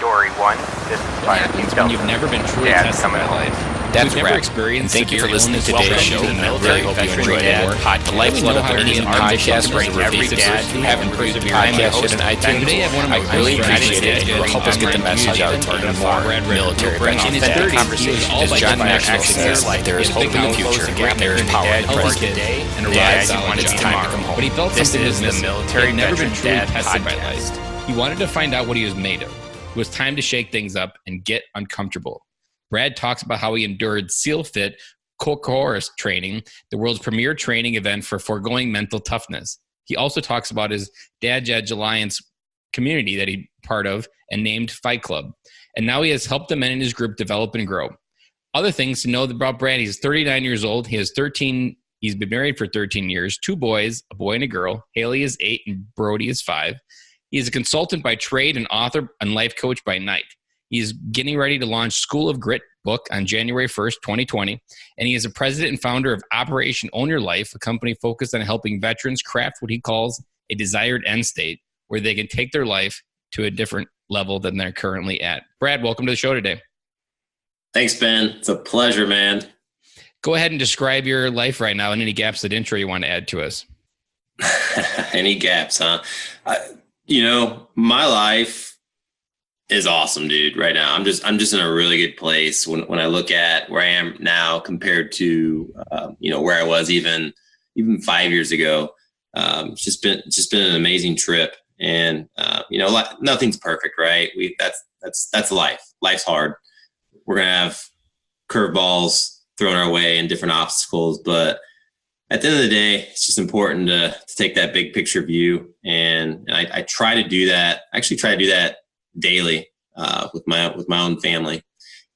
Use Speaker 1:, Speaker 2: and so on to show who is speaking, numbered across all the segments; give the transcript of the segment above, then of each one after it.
Speaker 1: Story 1. This is
Speaker 2: What happens when you've never been truly tested by life?
Speaker 3: That's
Speaker 2: We've
Speaker 3: right.
Speaker 2: never experienced
Speaker 3: Thank you for listening to
Speaker 2: severe
Speaker 3: today's
Speaker 2: illness,
Speaker 3: show.
Speaker 2: welcome
Speaker 3: I really
Speaker 2: to
Speaker 3: hope
Speaker 2: the
Speaker 3: you
Speaker 2: Veteran
Speaker 3: enjoyed
Speaker 2: Dad
Speaker 3: it.
Speaker 2: Podcast.
Speaker 3: The Lifeblood of an Amazing Podcast rating every day. If you haven't reviewed the podcast yet on iTunes,
Speaker 2: Today I have one of my
Speaker 3: I really
Speaker 2: friends,
Speaker 3: appreciate it, and it will help us get the message out to our more military veterans.
Speaker 2: In his
Speaker 3: Authentic
Speaker 2: 30s,
Speaker 3: conversation.
Speaker 2: he was
Speaker 3: As
Speaker 2: all
Speaker 3: John
Speaker 2: by
Speaker 3: Maxwell
Speaker 2: accident.
Speaker 3: says, there is hope in the future. There is power in
Speaker 2: Healthy
Speaker 3: present.
Speaker 2: kid and a
Speaker 3: Yeah,
Speaker 2: ride
Speaker 3: you
Speaker 2: solid
Speaker 3: want it to
Speaker 2: job.
Speaker 3: time to come home.
Speaker 2: But he felt
Speaker 1: This
Speaker 2: something was
Speaker 1: is the
Speaker 2: missing.
Speaker 1: Military
Speaker 2: He had never been
Speaker 1: Veteran
Speaker 2: truly
Speaker 1: Dad
Speaker 2: tested by
Speaker 1: Podcast.
Speaker 2: life. He wanted to find out what he was made of. It was time to shake things up and get uncomfortable. Brad talks about how he endured SEAL Fit Course training, the world's premier training event for foregoing mental toughness. He also talks about his Dad's Edge Alliance community that he's part of and named Fight Club. And now he has helped the men in his group develop and grow. Other things to know about Brad: he's 39 years old. He's been married for 13 years, 2 boys, a boy and a girl. Haley is 8 and Brody is 5. He is a consultant by trade and author and life coach by night. He's getting ready to launch School of Grit book on January 1st, 2020. And he is a president and founder of Operation Own Your Life, a company focused on helping veterans craft what he calls a desired end state where they can take their life to a different level than they're currently at. Brad, welcome to the show today.
Speaker 4: Thanks, Ben. It's a pleasure, man.
Speaker 2: Go ahead and describe your life right now and any gaps that intro you want to add to us.
Speaker 4: Any gaps, huh? My life is awesome, dude. Right now, I'm just in a really good place. When I look at where I am now compared to where I was even 5 years ago, it's just been an amazing trip. And nothing's perfect, right? That's life. Life's hard. We're gonna have curveballs thrown our way and different obstacles, but at the end of the day, it's just important to take that big picture view. And I try to do that. I actually try to do that daily with my own family,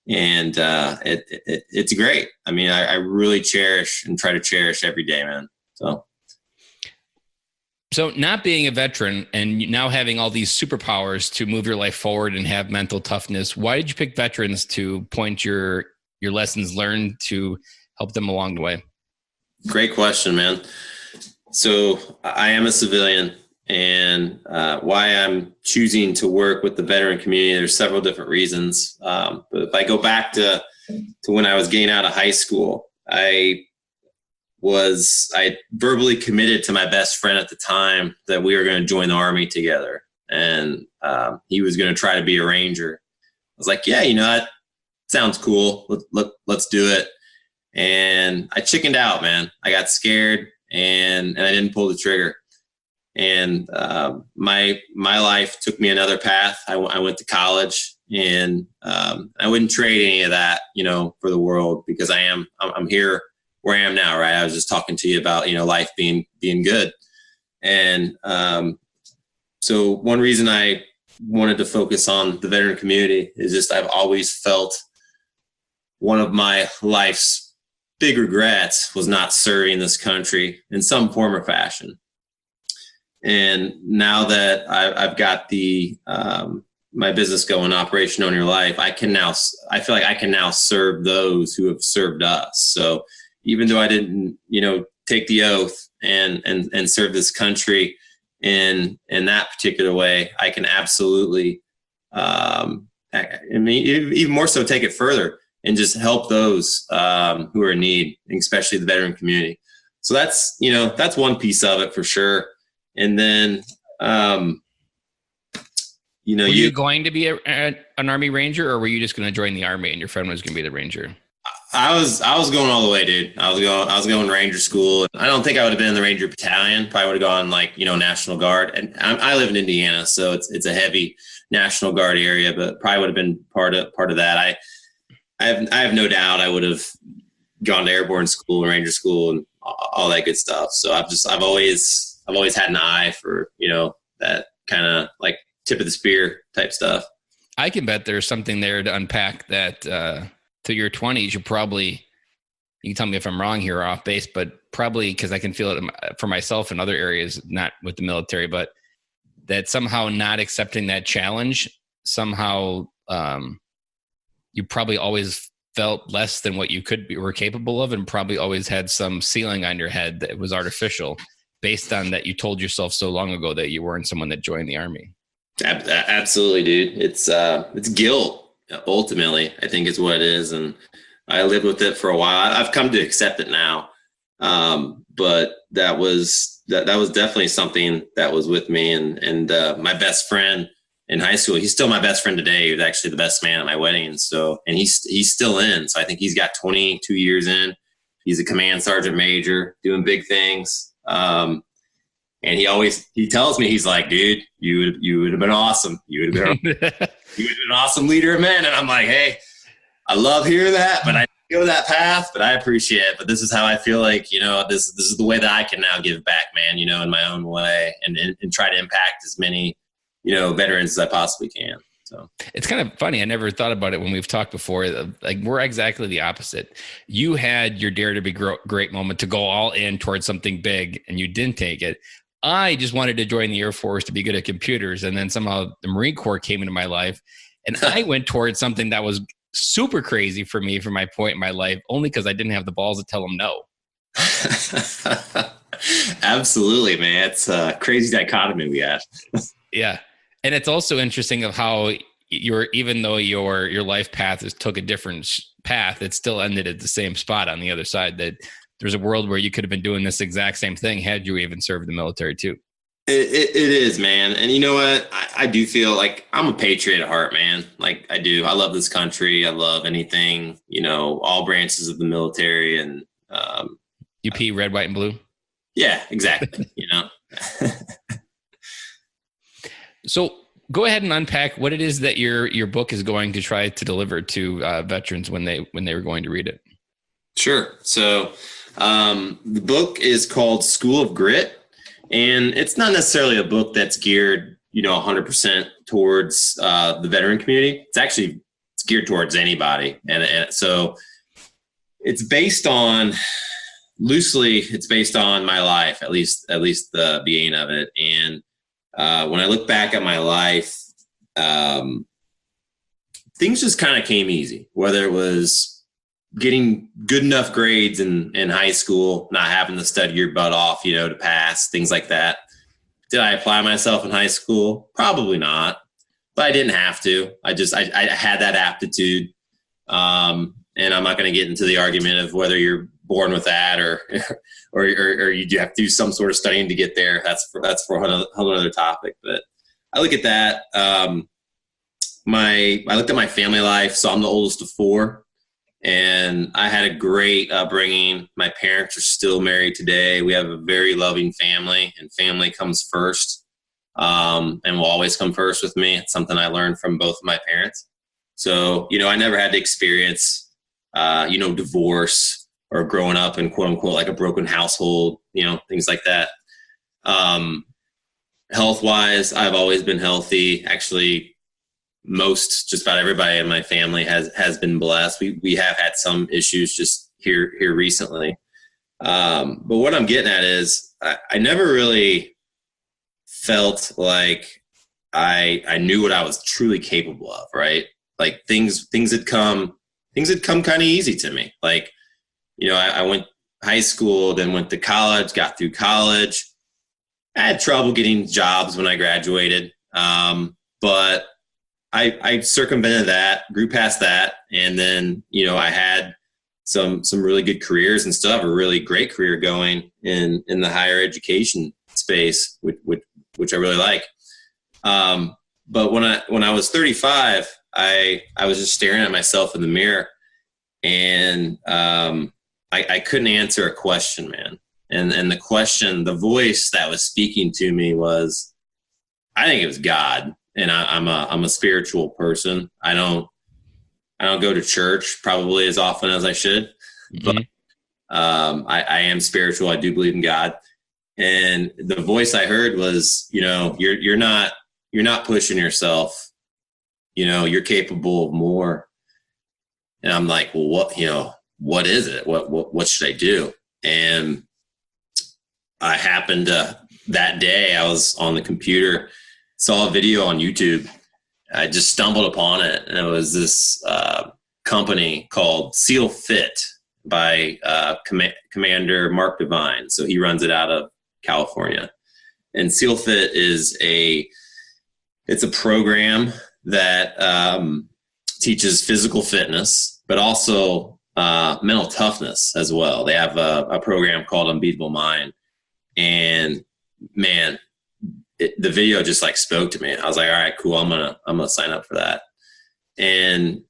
Speaker 4: and it's great. I mean, I really cherish and try to cherish every day, man.
Speaker 2: So not being a veteran and now having all these superpowers to move your life forward and have mental toughness, why did you pick veterans to point your lessons learned to help them along the way?
Speaker 4: Great question, man. So I am a civilian, and why I'm choosing to work with the veteran community, there's several different reasons. But if I go back to when I was getting out of high school, I verbally committed to my best friend at the time that we were going to join the Army together. And he was going to try to be a Ranger. I was like, yeah, that sounds cool. Let's do it. And I chickened out, man. I got scared and I didn't pull the trigger. And my life took me another path. I went to college, and I wouldn't trade any of that, for the world, because I'm here where I am now, right? I was just talking to you about, life being good. And so one reason I wanted to focus on the veteran community is just I've always felt one of my life's big regrets was not serving this country in some form or fashion. And now that I've got the my business going, Operation Own Your Life, I feel like I can now serve those who have served us. So even though I didn't, take the oath and serve this country in that particular way, I can absolutely, even more so, take it further and just help those who are in need, especially the veteran community. So that's one piece of it for sure. And then, were
Speaker 2: you going to be an Army Ranger, or were you just going to join the Army and your friend was going to be the Ranger?
Speaker 4: I was going all the way, dude. I was going Ranger school. I don't think I would have been in the Ranger Battalion. Probably would have gone National Guard. And I live in Indiana, so it's a heavy National Guard area, but probably would have been part of that. I have no doubt I would have gone to airborne school, Ranger school, and all that good stuff. So I've always had an eye for, that kind of like tip of the spear type stuff.
Speaker 2: I can bet there's something there to unpack that through your 20s. You can tell me if I'm wrong here or off base, but probably, because I can feel it for myself in other areas, not with the military, but that somehow not accepting that challenge, somehow you probably always felt less than what you were capable of, and probably always had some ceiling on your head that was artificial based on that you told yourself so long ago that you weren't someone that joined the Army.
Speaker 4: Absolutely, dude. It's guilt ultimately, I think is what it is. And I lived with it for a while. I've come to accept it now. But that was definitely something that was with me. And my best friend in high school, he's still my best friend today. He was actually the best man at my wedding. So, and he's still in. So I think he's got 22 years in. He's a command sergeant major doing big things. And he tells me, he's like, dude, you would have been awesome. You would have been an awesome leader of men. And I'm like, hey, I love hearing that, but I didn't go that path, but I appreciate it. But this is how I feel like, this is the way that I can now give back, man, in my own way and try to impact as many, veterans as I possibly can. So
Speaker 2: it's kind of funny. I never thought about it when we've talked before. Like, we're exactly the opposite. You had your dare to be great moment to go all in towards something big, and you didn't take it. I just wanted to join the Air Force to be good at computers. And then somehow the Marine Corps came into my life, and I went towards something that was super crazy for me, for my point in my life, only because I didn't have the balls to tell them no.
Speaker 4: Absolutely, man. It's a crazy dichotomy we have.
Speaker 2: Yeah. And it's also interesting of how even though your life path took a different path, it still ended at the same spot on the other side, that there's a world where you could have been doing this exact same thing had you even served the military too.
Speaker 4: It is, man. And you know what? I do feel like I'm a patriot at heart, man. Like I do. I love this country. I love anything, all branches of the military. And
Speaker 2: UP, red, white, and blue.
Speaker 4: Yeah, exactly.
Speaker 2: So go ahead and unpack what it is that your book is going to try to deliver to veterans when they were going to read it.
Speaker 4: Sure. So the book is called School of Grit, and it's not necessarily a book that's geared, 100% towards the veteran community. It's geared towards anybody. And so it's based on my life, at least the beginning of it. And when I look back at my life, things just kind of came easy, whether it was getting good enough grades in high school, not having to study your butt off, to pass, things like that. Did I apply myself in high school? Probably not, but I didn't have to. I had that aptitude. And I'm not going to get into the argument of whether you're born with that or you have to do some sort of studying to get there. That's for another topic. But I look at that. I looked at my family life. So I'm the oldest of four. And I had a great upbringing. My parents are still married today. We have a very loving family, and family comes first, and will always come first with me. It's something I learned from both of my parents. So, I never had to experience, divorce or growing up in quote unquote like a broken household, things like that. Health wise, I've always been healthy. Actually, just about everybody in my family has been blessed. We have had some issues just here recently. But what I'm getting at is I never really felt like I knew what I was truly capable of, right? Like things had come kind of easy to me. Like, I went high school, then went to college, got through college. I had trouble getting jobs when I graduated. But I circumvented that, grew past that. And then, I had some really good careers and still have a really great career going in the higher education space, which I really like. But when I was 35, I was just staring at myself in the mirror, and I couldn't answer a question, man. And the question, the voice that was speaking to me was, I think it was God. And I'm a spiritual person. I don't go to church probably as often as I should, but I am spiritual. I do believe in God. And the voice I heard was, you're not pushing yourself. You're capable of more. And I'm like, well, what is it? What should I do? And I happened to, that day I was on the computer, saw a video on YouTube. I just stumbled upon it, and it was this company called SEAL Fit by Commander Mark Devine. So he runs it out of California. And SEAL Fit is It's a program that teaches physical fitness, but also mental toughness as well. They have a program called Unbeatable Mind. And man, the video just like spoke to me. I was like, all right, cool. I'm gonna sign up for that. And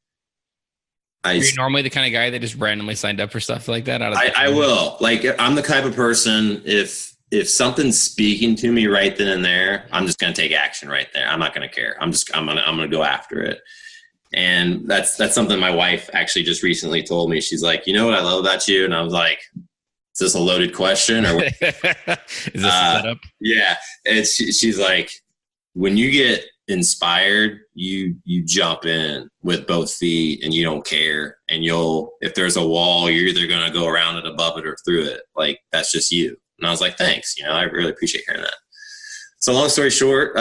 Speaker 2: Are you normally the kind of guy that just randomly signed up for stuff like that?
Speaker 4: I will. Like, I'm the type of person, if something's speaking to me right then and there, I'm just going to take action right there. I'm not going to care. I'm going to go after it. And that's something my wife actually just recently told me. She's like, you know what I love about you? And I was like, is this a loaded question? Or
Speaker 2: Is this a setup?
Speaker 4: Yeah. She's like, when you get inspired, you jump in with both feet and you don't care. And if there's a wall, you're either going to go around it, above it, or through it. Like, that's just you. And I was like, thanks. I really appreciate hearing that. So long story short,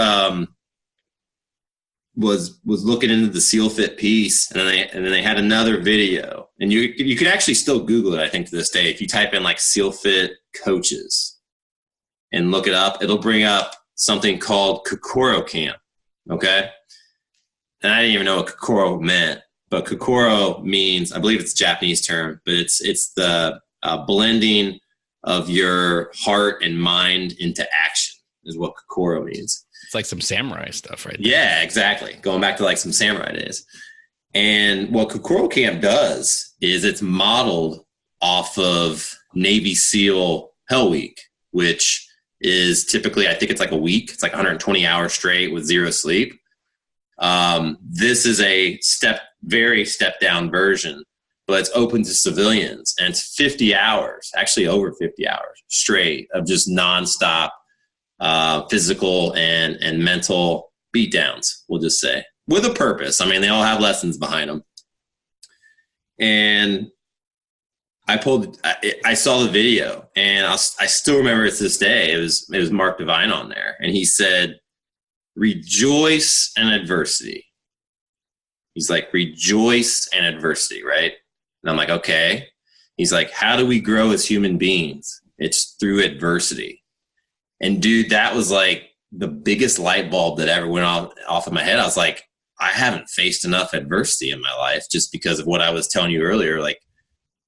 Speaker 4: was looking into the SEAL Fit piece, and then they had another video, and you could actually still Google it, I think, to this day. If you type in like SEAL Fit coaches and look it up, it'll bring up something called Kokoro Camp. Okay. And I didn't even know what Kokoro meant, but Kokoro means, I believe it's a Japanese term, but it's the blending of your heart and mind into action is what Kokoro means.
Speaker 2: It's like some samurai stuff, right?
Speaker 4: Yeah, exactly. Going back to like some samurai days. And what Kokoro Camp does is it's modeled off of Navy SEAL Hell Week, which is typically, I think it's like a week. It's like 120 hours straight with zero sleep. This is a very step down version, but it's open to civilians, and it's 50 hours, actually over 50 hours straight of just nonstop physical and mental beatdowns, we'll just say, with a purpose. I mean, they all have lessons behind them. And I saw the video, and I still remember it to this day. It was Mark Devine on there, and he said, rejoice in adversity. He's like, rejoice in adversity, right? And I'm like, okay. He's like, how do we grow as human beings? It's through adversity. And dude, that was like the biggest light bulb that ever went off in my head. I was like, I haven't faced enough adversity in my life, just because of what I was telling you earlier. Like,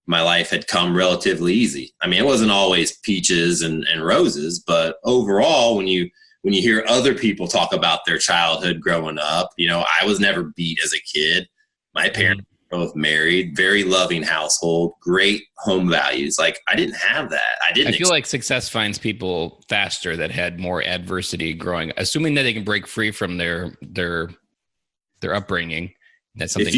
Speaker 4: my life had come relatively easy. I mean, it wasn't always peaches and roses, but overall, when you hear other people talk about their childhood growing up, I was never beat as a kid. My parents were both married, very loving household, great home values. Like, I didn't have that. I feel
Speaker 2: like success finds people faster that had more adversity growing, assuming that they can break free from their upbringing. That's something.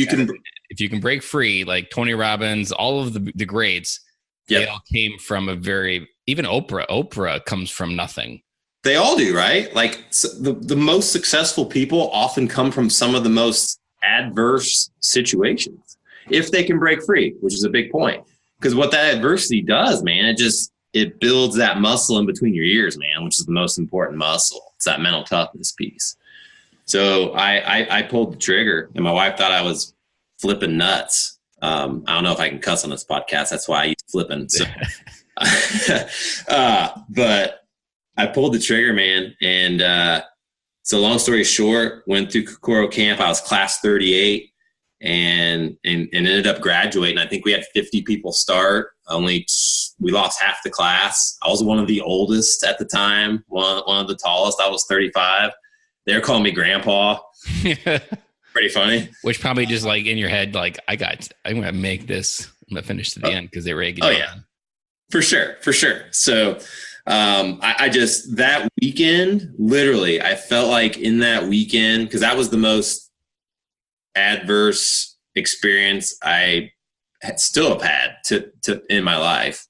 Speaker 2: If you can break free, like Tony Robbins, all of the greats, They all came from even Oprah comes from nothing.
Speaker 4: They all do, right? Like, the most successful people often come from some of the most adverse situations, if they can break free, which is a big point. Because what that adversity does, man, it builds that muscle in between your ears, man, which is the most important muscle. It's that mental toughness piece. So I pulled the trigger, and my wife thought I was flipping nuts. I don't know if I can cuss on this podcast. That's why I use flipping. So, but I pulled the trigger, man. And so long story short, went through Kokoro Camp. I was class 38 and ended up graduating. I think we had 50 people start. We lost half the class. I was one of the oldest at the time, one of the tallest. I was 35. They were calling me grandpa. Pretty funny.
Speaker 2: Which probably just like in your head, like, I'm going to make this. I'm going to finish to the end because they were egging.
Speaker 4: Oh, yeah. For sure. So that weekend, literally, I felt like in that weekend, because that was the most adverse experience I still have had to in my life.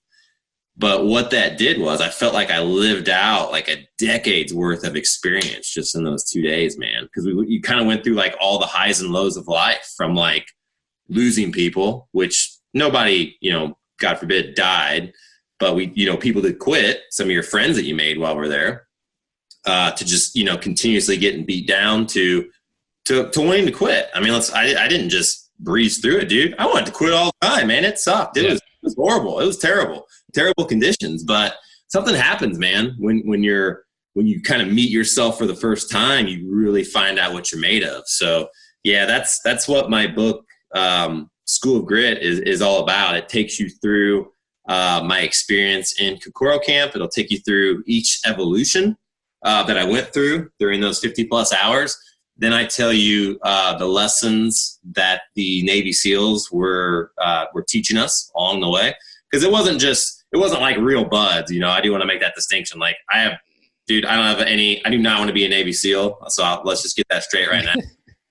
Speaker 4: But what that did was I felt like I lived out like a decade's worth of experience just in those 2 days, man. Because you kind of went through like all the highs and lows of life, from like losing people, which nobody, God forbid, died. But people did quit, some of your friends that you made while we're there, to just, continuously getting beat down to wanting to quit. I mean, I didn't just breeze through it, dude. I wanted to quit all the time, man. It sucked. It was horrible. It was terrible conditions. But something happens, man, when you're when you kind of meet yourself for the first time, you really find out what you're made of. So yeah, that's what my book, School of Grit is all about. It takes you through my experience in Kokoro camp. It'll take you through each evolution that I went through during those 50 plus hours. Then I tell you the lessons that the Navy SEALs were teaching us along the way. Because it wasn't like real buds. You know, I do want to make that distinction. Like I do not want to be a Navy SEAL. So let's just get that straight right now.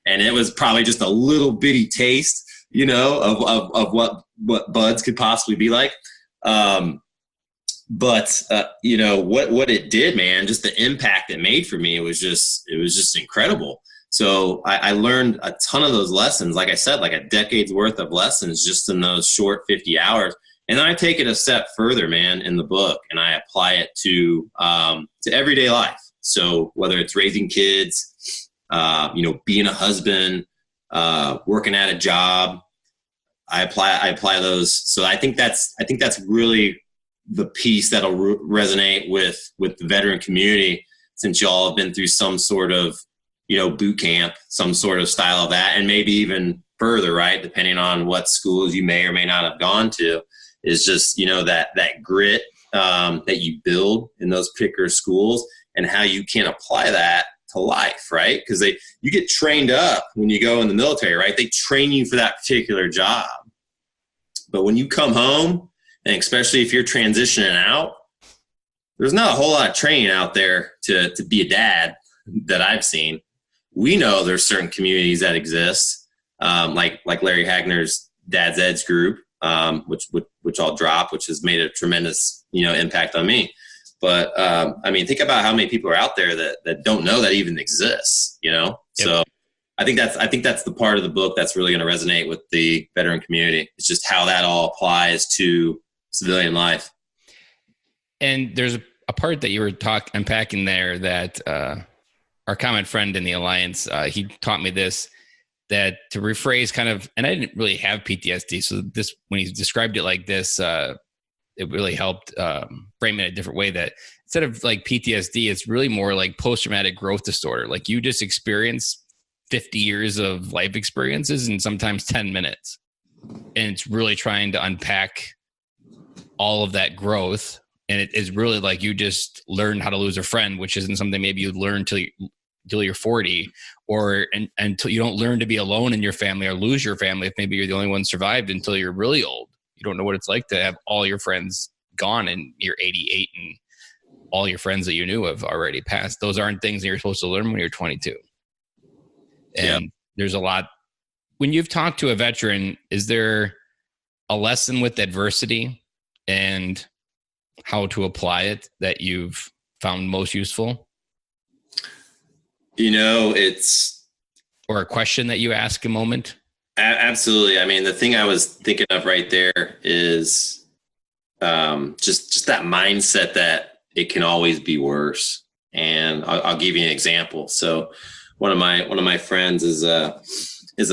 Speaker 4: And it was probably just a little bitty taste, you know, of what buds could possibly be like. But you know, what it did, man, just the impact it made for me, it was just incredible. So I learned a ton of those lessons, like I said, like a decade's worth of lessons just in those short 50 hours. And then I take it a step further, man, in the book, and I apply it to everyday life. So whether it's raising kids, you know, being a husband, working at a job, I apply those. So I think that's really the piece that'll resonate with the veteran community, since y'all have been through some sort of, you know, boot camp, some sort of style of that, and maybe even further, right? Depending on what schools you may or may not have gone to, is just, you know, that grit that you build in those particular schools and how you can apply that to life, right? Because you get trained up when you go in the military, right? They train you for that particular job. But when you come home, and especially if you're transitioning out, there's not a whole lot of training out there to be a dad that I've seen. We know there's certain communities that exist, like Larry Hagner's Dad's Edge group, which I'll drop, which has made a tremendous, you know, impact on me. But I mean, think about how many people are out there that don't know that even exists, you know? Yep. So I think that's the part of the book that's really going to resonate with the veteran community. It's just how that all applies to civilian life.
Speaker 2: And there's a part that you were unpacking there that our common friend in the Alliance, he taught me this, that to rephrase kind of, and I didn't really have PTSD. So this, when he described it like this, it really helped frame it in a different way, that instead of like PTSD, it's really more like post-traumatic growth disorder. Like you just experience 50 years of life experiences in sometimes 10 minutes. And it's really trying to unpack all of that growth. And it is really like you just learn how to lose a friend, which isn't something maybe you learn till you're 40, or until you don't learn to be alone in your family or lose your family if maybe you're the only one survived until you're really old. You don't know what it's like to have all your friends gone and you're 88 and all your friends that you knew have already passed. Those aren't things that you're supposed to learn when you're 22. And there's a lot. When you've talked to a veteran, is there a lesson with adversity and how to apply it that you've found most useful?
Speaker 4: You know,
Speaker 2: or a question that you ask a moment?
Speaker 4: Absolutely. I mean, the thing I was thinking of right there is just that mindset that it can always be worse. And I'll give you an example. So one of my friends is a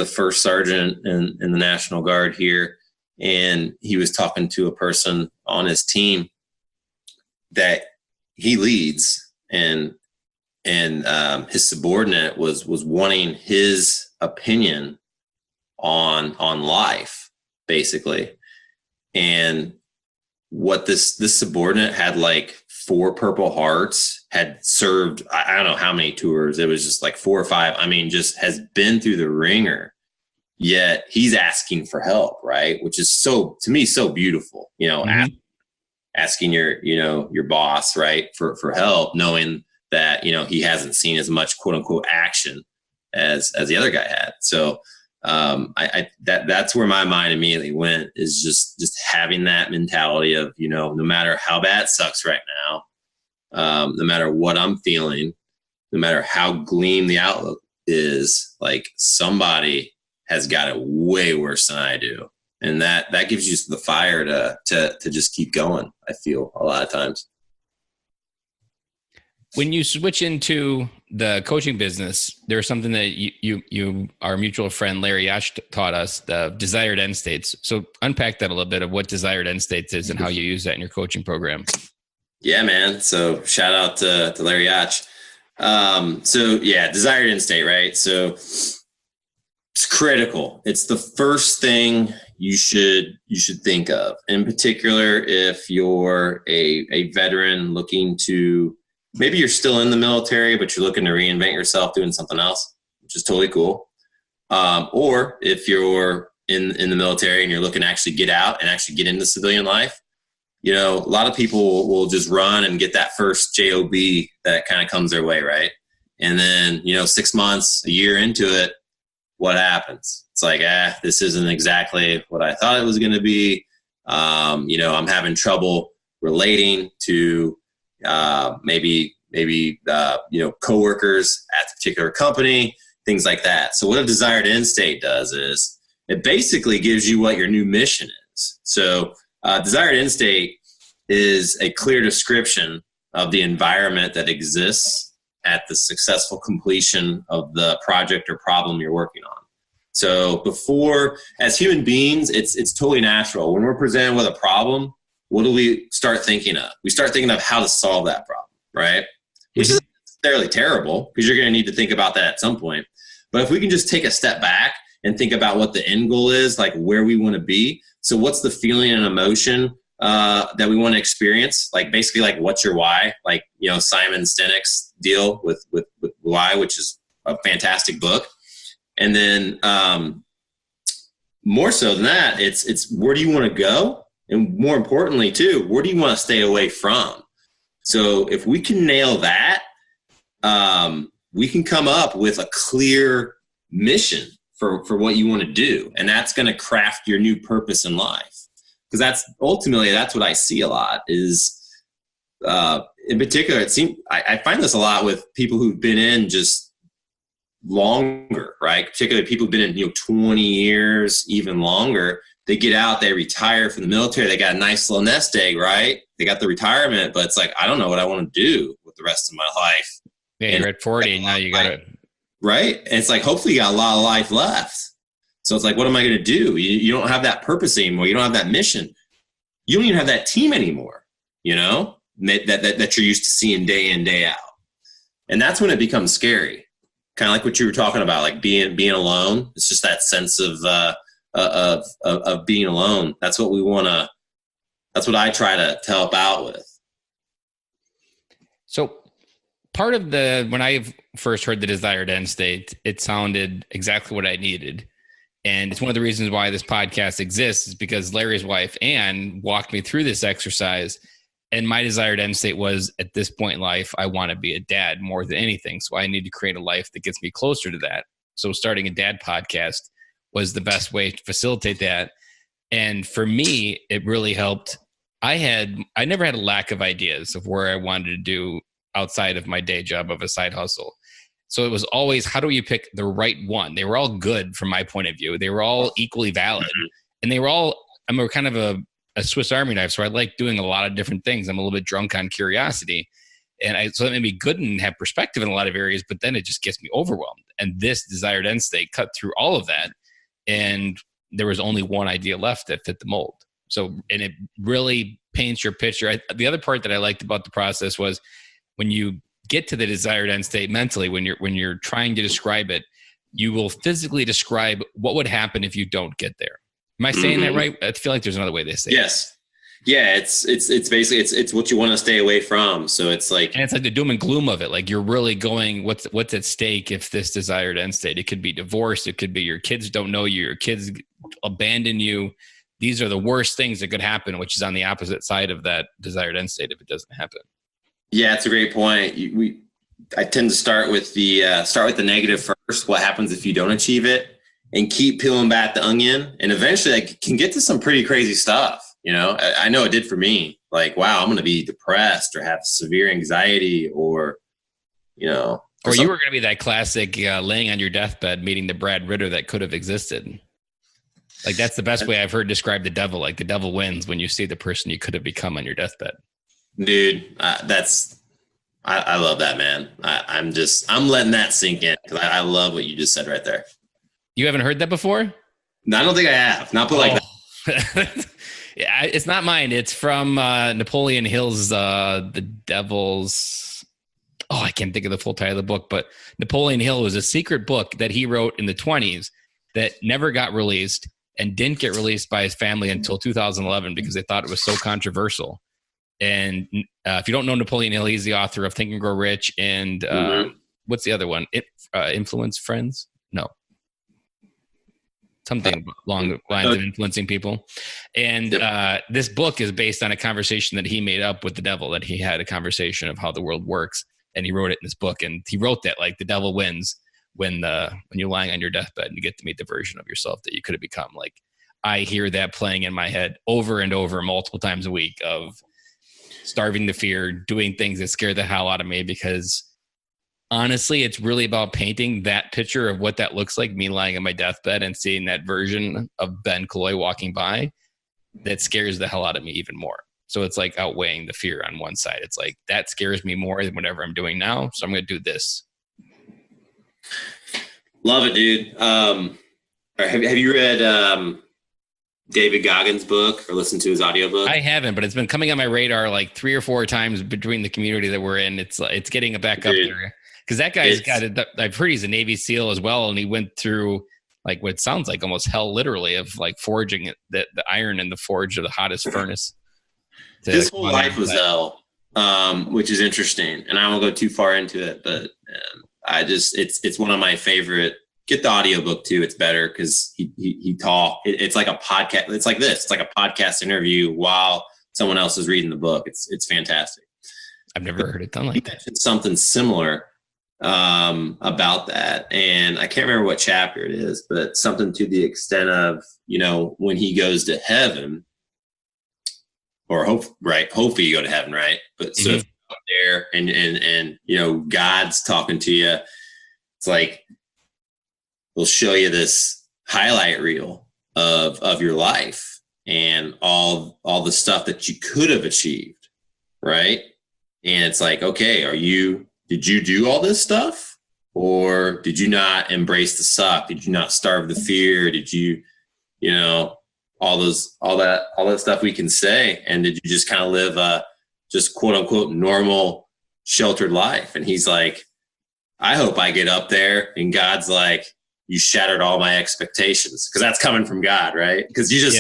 Speaker 4: first sergeant in the National Guard here, and he was talking to a person on his team that he leads, and his subordinate was wanting his opinion on life, basically. And what this subordinate had, like 4 Purple Hearts, had served, I don't know how many tours. It was just like 4 or 5. I mean, just has been through the ringer, yet he's asking for help, right? Which is to me, so beautiful, you know, asking your boss, right, for help, knowing that, you know, he hasn't seen as much quote unquote action as the other guy had. So that's where my mind immediately went, is just having that mentality of, you know, no matter how bad it sucks right now, no matter what I'm feeling, no matter how gleam the outlook is, like somebody has got it way worse than I do. And that gives you the fire to just keep going, I feel, a lot of times.
Speaker 2: When you switch into the coaching business, there's something that you our mutual friend Larry Yash taught us, the desired end states. So unpack that a little bit of what desired end states is and how you use that in your coaching program.
Speaker 4: Yeah, man. So shout out to Larry Yach. So yeah, desired end state, right? So it's critical. It's the first thing you should think of. In particular, if you're a veteran looking to, maybe you're still in the military, but you're looking to reinvent yourself doing something else, which is totally cool. Or if you're in the military and you're looking to actually get out and actually get into civilian life, a lot of people will just run and get that first job that kind of comes their way, right? And then 6 months, a year into it, what happens? It's like, this isn't exactly what I thought it was going to be. I'm having trouble relating to maybe coworkers at a particular company, things like that. So what a desired end state does is it basically gives you what your new mission is. So desired end state is a clear description of the environment that exists at the successful completion of the project or problem you're working on. So before, as human beings, it's totally natural. When we're presented with a problem, what do we start thinking of? We start thinking of how to solve that problem, right? Which isn't necessarily terrible, because you're going to need to think about that at some point. But if we can just take a step back and think about what the end goal is, like where we want to be. So what's the feeling and emotion that we want to experience? Like basically, like what's your why? Like, Simon Sinek's deal with why, which is a fantastic book. And then more so than that, it's where do you want to go? And more importantly too, where do you want to stay away from? So if we can nail that, we can come up with a clear mission for what you want to do. And that's going to craft your new purpose in life. Because that's what I see a lot is, in particular, I find this a lot with people who've been in just longer, right? Particularly people who've been in 20 years, even longer. They get out, they retire from the military, they got a nice little nest egg, right? They got the retirement, but it's like, I don't know what I want to do with the rest of my life.
Speaker 2: Yeah, you're at 40, now you got it.
Speaker 4: Right? And it's like, hopefully you got a lot of life left. So it's like, what am I going to do? You don't have that purpose anymore. You don't have that mission. You don't even have that team anymore, that you're used to seeing day in, day out. And that's when it becomes scary. Kind of like what you were talking about, like being alone. It's just that sense of being alone. That's what that's what I try to help out with.
Speaker 2: So part of when I first heard the desired end state, it sounded exactly what I needed. And it's one of the reasons why this podcast exists is because Larry's wife, Ann, walked me through this exercise. And my desired end state was, at this point in life, I want to be a dad more than anything. So I need to create a life that gets me closer to that. So starting a dad podcast was the best way to facilitate that. And for me, it really helped. I never had a lack of ideas of where I wanted to do outside of my day job of a side hustle. So it was always, how do you pick the right one? They were all good from my point of view. They were all equally valid. And they were all, I'm a kind of a Swiss Army knife. So I like doing a lot of different things. I'm a little bit drunk on curiosity. So that made me good and have perspective in a lot of areas, but then it just gets me overwhelmed. And this desired end state cut through all of that. And there was only one idea left that fit the mold. So, and it really paints your picture. The other part that I liked about the process was when you get to the desired end state mentally, when you're trying to describe it, you will physically describe what would happen if you don't get there. Am I saying that right? I feel like there's another way they say it.
Speaker 4: Yes. Yeah, it's basically it's what you want to stay away from. So it's like,
Speaker 2: and it's like the doom and gloom of it. Like you're really going, what's at stake if this desired end state? It could be divorce. It could be your kids don't know you. Your kids abandon you. These are the worst things that could happen, which is on the opposite side of that desired end state if it doesn't happen.
Speaker 4: Yeah, it's a great point. I tend to start with the negative first. What happens if you don't achieve it, and keep peeling back the onion, and eventually I can get to some pretty crazy stuff. I know it did for me. Like, wow, I'm going to be depressed or have severe anxiety, or you were going
Speaker 2: to be that classic laying on your deathbed, meeting the Brad Ritter that could have existed. Like that's the best way I've heard describe the devil. Like the devil wins when you see the person you could have become on your deathbed.
Speaker 4: Dude, I love that, man. I'm letting that sink in because I love what you just said right there.
Speaker 2: You haven't heard that before?
Speaker 4: No, I don't think I have. Not put like that.
Speaker 2: It's not mine. It's from Napoleon Hill's The Devil's. Oh, I can't think of the full title of the book, but Napoleon Hill was a secret book that he wrote in the 1920s that never got released and didn't get released by his family until 2011 because they thought it was so controversial. And if you don't know Napoleon Hill, he's the author of Think and Grow Rich and what's the other one? Influence Friends? No. Something along the lines of influencing people. And this book is based on a conversation that he made up with the devil, that he had a conversation of how the world works. And he wrote it in this book. And he wrote that like the devil wins when you're lying on your deathbed and you get to meet the version of yourself that you could have become. Like I hear that playing in my head over and over multiple times a week of starving the fear, doing things that scare the hell out of me, because honestly, it's really about painting that picture of what that looks like, me lying on my deathbed and seeing that version of Ben Killoy walking by, that scares the hell out of me even more. So it's like outweighing the fear on one side. It's like, that scares me more than whatever I'm doing now. So I'm going to do this.
Speaker 4: Love it, dude. Have you read David Goggins' book or listened to his audiobook?
Speaker 2: I haven't, but it's been coming on my radar like 3 or 4 times between the community that we're in. It's getting it back up there. Because that guy's got it. I've heard he's a Navy SEAL as well. And he went through like what sounds like almost hell, literally, of like forging the iron in the forge of the hottest furnace.
Speaker 4: His whole life was hell, which is interesting. And I won't go too far into it, but it's one of my favorite. Get the audiobook too. It's better because he talk. It's like a podcast. It's like this. It's like a podcast interview while someone else is reading the book. It's fantastic.
Speaker 2: I've never heard it done like that.
Speaker 4: He mentioned something similar about that, and I can't remember what chapter it is, but something to the extent of, when he goes to heaven, or hopefully you go to heaven, right? But so if you're up there and God's talking to you, it's like we'll show you this highlight reel of your life and all the stuff that you could have achieved, right? And it's like, okay, did you do all this stuff, or did you not embrace the suck? Did you not starve the fear? Did you, all that stuff we can say, and did you just kind of live a just quote unquote normal sheltered life? And he's like, I hope I get up there and God's like, you shattered all my expectations, because that's coming from God, right? Because you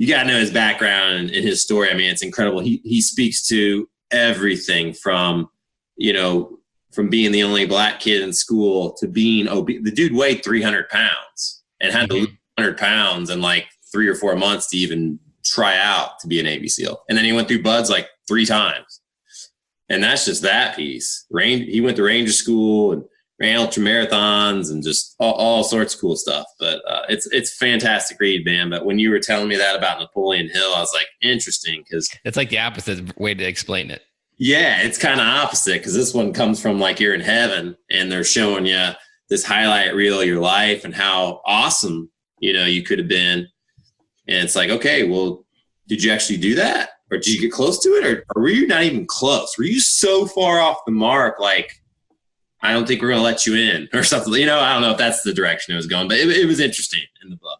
Speaker 4: gotta know his background and his story. I mean, it's incredible. He speaks to everything from being the only black kid in school to being obese. The dude weighed 300 pounds and had to lose 100 pounds in like 3 or 4 months to even try out to be a Navy SEAL. And then he went through BUD/S like 3 times. And that's just that piece. He went to Ranger school and ran ultra marathons and just all sorts of cool stuff. But it's fantastic read, man. But when you were telling me that about Napoleon Hill, I was like, interesting, because
Speaker 2: it's like the opposite way to explain it.
Speaker 4: Yeah, it's kind of opposite, because this one comes from like you're in heaven and they're showing you this highlight reel of your life and how awesome, you could have been. And it's like, okay, well, did you actually do that? Or did you get close to it? Or were you not even close? Were you so far off the mark, like, I don't think we're going to let you in or something? I don't know if that's the direction it was going, but it was interesting in the book.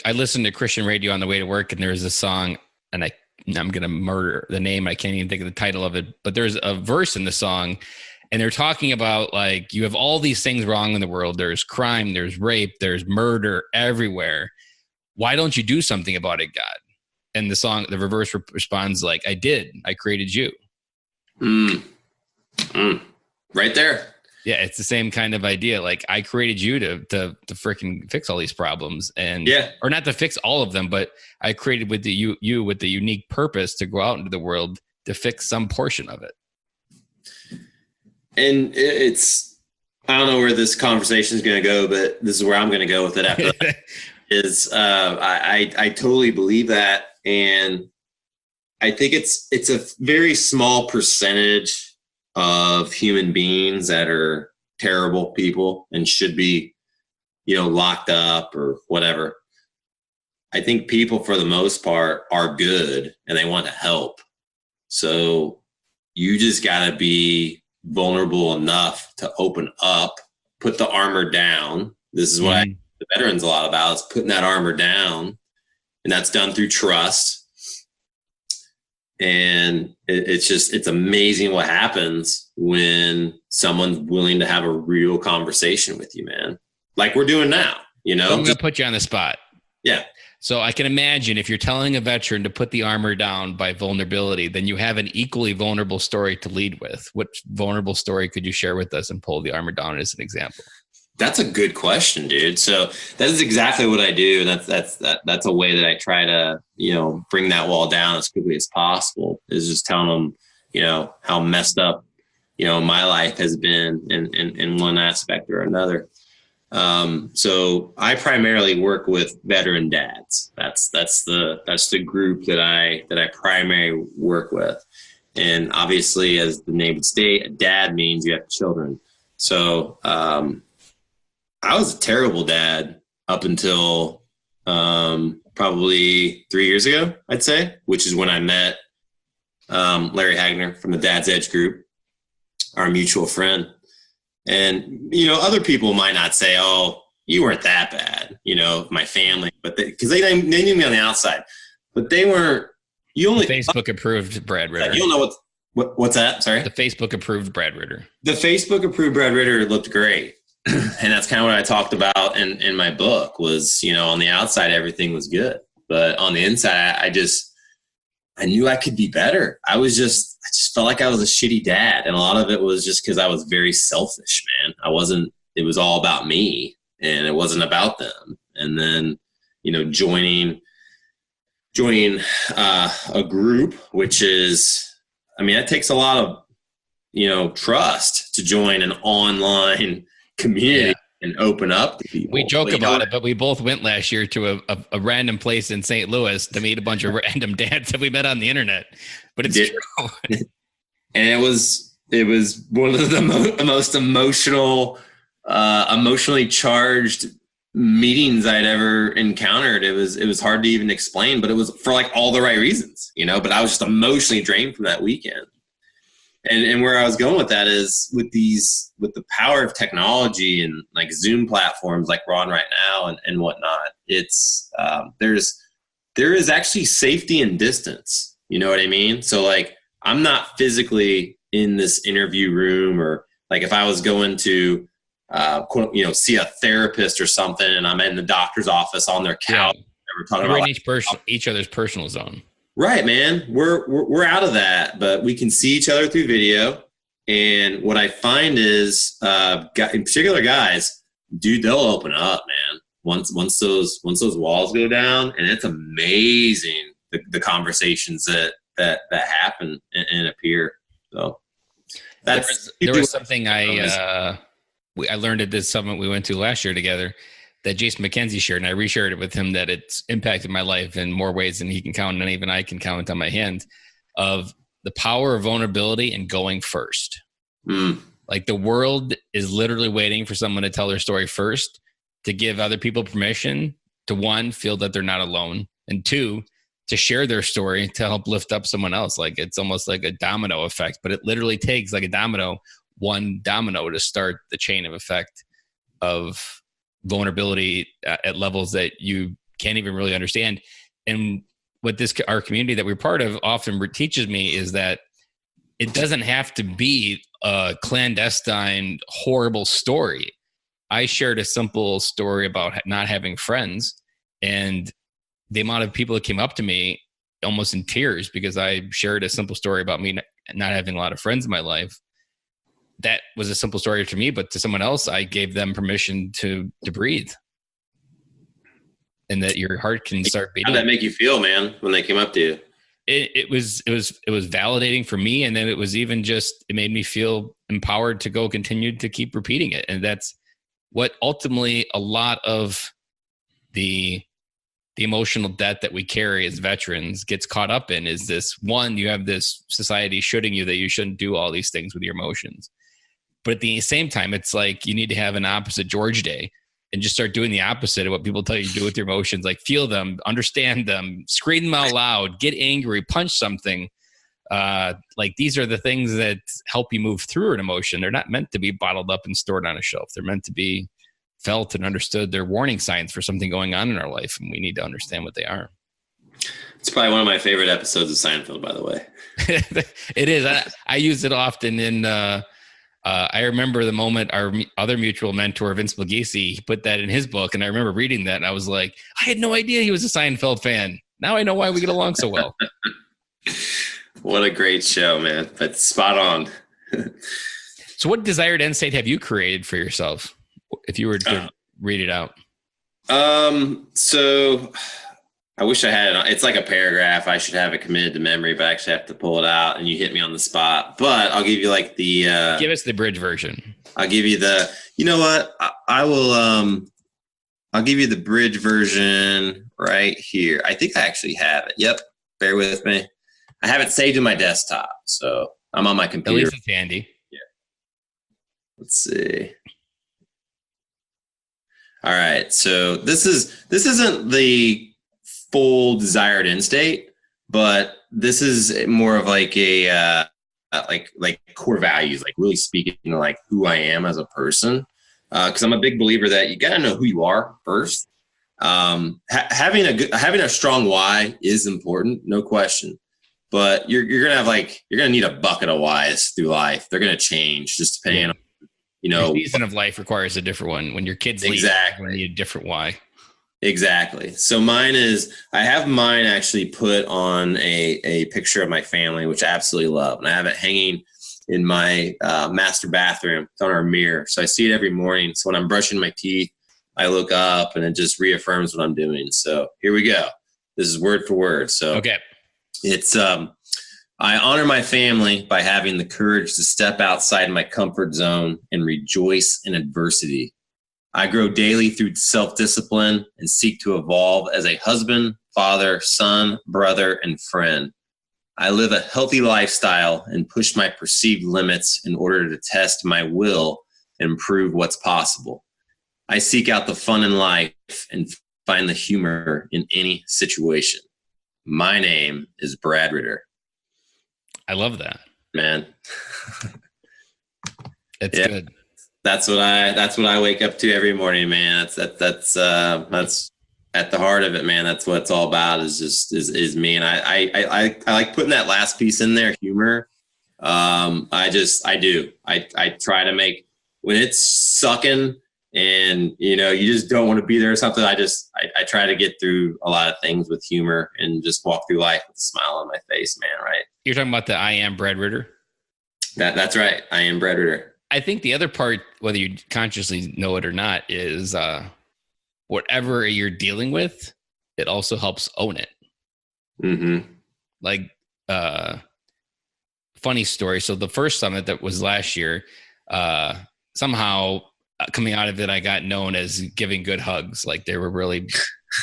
Speaker 2: I listened to Christian radio on the way to work, and there's a song, and I'm going to murder the name. I can't even think of the title of it, but there's a verse in the song, and they're talking about like, you have all these things wrong in the world. There's crime, there's rape, there's murder everywhere. Why don't you do something about it, God? And the reverse responds like, I did. I created you.
Speaker 4: Right there.
Speaker 2: Yeah, it's the same kind of idea. Like, I created you to freaking fix all these problems, or not to fix all of them, but I created with you with the unique purpose to go out into the world to fix some portion of it.
Speaker 4: And I don't know where this conversation is going to go, but this is where I'm going to go with it after that. I totally believe that. And I think it's a very small percentage of human beings that are terrible people and should be, locked up or whatever. I think people, for the most part, are good and they want to help. So you just got to be vulnerable enough to open up, put the armor down. This is what the veterans a lot about, is putting that armor down And that's done through trust. And it's amazing what happens when someone's willing to have a real conversation with you, man. Like we're doing now, you know?
Speaker 2: So I'm going to put you on the spot.
Speaker 4: Yeah.
Speaker 2: So I can imagine if you're telling a veteran to put the armor down by vulnerability, then you have an equally vulnerable story to lead with. What vulnerable story could you share with us and pull the armor down as an example?
Speaker 4: That's a good question, dude. So that is exactly what I do. And that's a way that I try to, you know, bring that wall down as quickly as possible, is just telling them, you know, how messed up, you know, my life has been in one aspect or another. So I primarily work with veteran dads. That's the group that I primarily work with. And obviously, as the name would state, a dad means you have children. So, I was a terrible dad up until probably 3 years ago, I'd say, which is when I met Larry Hagner from the Dad's Edge group, our mutual friend. And, you know, other people might not say, oh, you weren't that bad, you know, my family, but because they knew me on the outside, but they weren't. You only
Speaker 2: Facebook approved Brad Ritter.
Speaker 4: You don't know what's that? Sorry?
Speaker 2: The Facebook approved Brad Ritter.
Speaker 4: The Facebook approved Brad Ritter looked great. And that's kind of what I talked about in my book was, you know, on the outside, everything was good. But on the inside, I knew I could be better. I just felt like I was a shitty dad. And a lot of it was just because I was very selfish, man. It was all about me and it wasn't about them. And then, you know, joining a group, which is, I mean, it takes a lot of, you know, trust to join an online community and open up to people.
Speaker 2: We joke about it, but we both went last year to a random place in St. Louis to meet a bunch of random dads that we met on the internet. But it's true.
Speaker 4: And it was one of the most emotionally charged meetings I'd ever encountered. It was hard to even explain, but it was for like all the right reasons, you know, but I was just emotionally drained from that weekend. And where I was going with that is with the power of technology and like Zoom platforms like we're on right now and whatnot, it's there is actually safety and distance. You know what I mean? So like I'm not physically in this interview room, or like if I was going to see a therapist or something and I'm in the doctor's office on their couch.
Speaker 2: Yeah.
Speaker 4: We're talking
Speaker 2: We're
Speaker 4: about
Speaker 2: in each other's personal zone.
Speaker 4: Right, man. We're out of that, but we can see each other through video. And what I find is, in particular guys, dude, they'll open up, man. Once those walls go down, and it's amazing the conversations that happen and appear. So
Speaker 2: there was something I learned at this summit we went to last year together that Jason McKenzie shared, and I reshared it with him, that it's impacted my life in more ways than he can count, and even I can count on my hand, of the power of vulnerability and going first. Like the world is literally waiting for someone to tell their story first, to give other people permission to, one, feel that they're not alone, and two, to share their story to help lift up someone else. Like it's almost like a domino effect, but it literally takes like a domino, one domino to start the chain of effect of vulnerability at levels that you can't even really understand. And what our community that we're part of often teaches me is that it doesn't have to be a clandestine, horrible story. I shared a simple story about not having friends, and the amount of people that came up to me almost in tears because I shared a simple story about me not having a lot of friends in my life. That was a simple story to me, but to someone else, I gave them permission to breathe, and that your heart can start beating.
Speaker 4: How did that make you feel, man, when they came up to you?
Speaker 2: It was validating for me, and then it was even just, it made me feel empowered to go continue to keep repeating it. And that's what ultimately a lot of the emotional debt that we carry as veterans gets caught up in, is this one, you have this society shooting you that you shouldn't do all these things with your emotions. But at the same time, it's like you need to have an opposite George Day and just start doing the opposite of what people tell you to do with your emotions. Like feel them, understand them, scream them out loud, get angry, punch something. Like these are the things that help you move through an emotion. They're not meant to be bottled up and stored on a shelf. They're meant to be felt and understood. They're warning signs for something going on in our life, and we need to understand what they are.
Speaker 4: It's probably one of my favorite episodes of Seinfeld, by the way.
Speaker 2: It is. I use it often in, I remember the moment our other mutual mentor, Vince Milghese, he put that in his book. And I remember reading that and I was like, I had no idea he was a Seinfeld fan. Now I know why we get along so well.
Speaker 4: What a great show, man. But spot on.
Speaker 2: So what desired end state have you created for yourself? If you were to read it out.
Speaker 4: So I wish I had it. It's like a paragraph. I should have it committed to memory, but I actually have to pull it out and you hit me on the spot. But I'll give you like the,
Speaker 2: give us the bridge version.
Speaker 4: I'll give you the, you know what? I will, I'll give you the bridge version right here. I think I actually have it. Yep. Bear with me. I have it saved in my desktop. So I'm on my computer.
Speaker 2: At least it's handy.
Speaker 4: Yeah. Let's see. All right. So this isn't the full desired end state, but this is more of like a, like core values, like really speaking to like who I am as a person. Cause I'm a big believer that you got to know who you are first. Having a strong why is important. No question. But you're going to have you're going to need a bucket of whys through life. They're going to change just depending on,
Speaker 2: the season of life requires a different one. When your kids leave, you need a different why.
Speaker 4: Exactly. So I have mine actually put on a picture of my family, which I absolutely love. And I have it hanging in my master bathroom. It's on our mirror. So I see it every morning. So when I'm brushing my teeth, I look up and it just reaffirms what I'm doing. So here we go. This is word for word. So
Speaker 2: okay.
Speaker 4: It's I honor my family by having the courage to step outside my comfort zone and rejoice in adversity. I grow daily through self-discipline and seek to evolve as a husband, father, son, brother, and friend. I live a healthy lifestyle and push my perceived limits in order to test my will and prove what's possible. I seek out the fun in life and find the humor in any situation. My name is Brad Ritter.
Speaker 2: I love that,
Speaker 4: man.
Speaker 2: It's good.
Speaker 4: That's what I wake up to every morning, man. That's at the heart of it, man. That's what it's all about is me. And I like putting that last piece in there, humor. I try to make when it's sucking and you just don't want to be there or something. I try to get through a lot of things with humor and just walk through life with a smile on my face, man. Right.
Speaker 2: You're talking about the I am Brad Ritter.
Speaker 4: That's right. I am Brad Ritter.
Speaker 2: I think the other part, whether you consciously know it or not, is whatever you're dealing with, it also helps own it.
Speaker 4: Mm-hmm.
Speaker 2: Like, funny story. So the first summit that was last year, somehow coming out of it, I got known as giving good hugs. Like they were really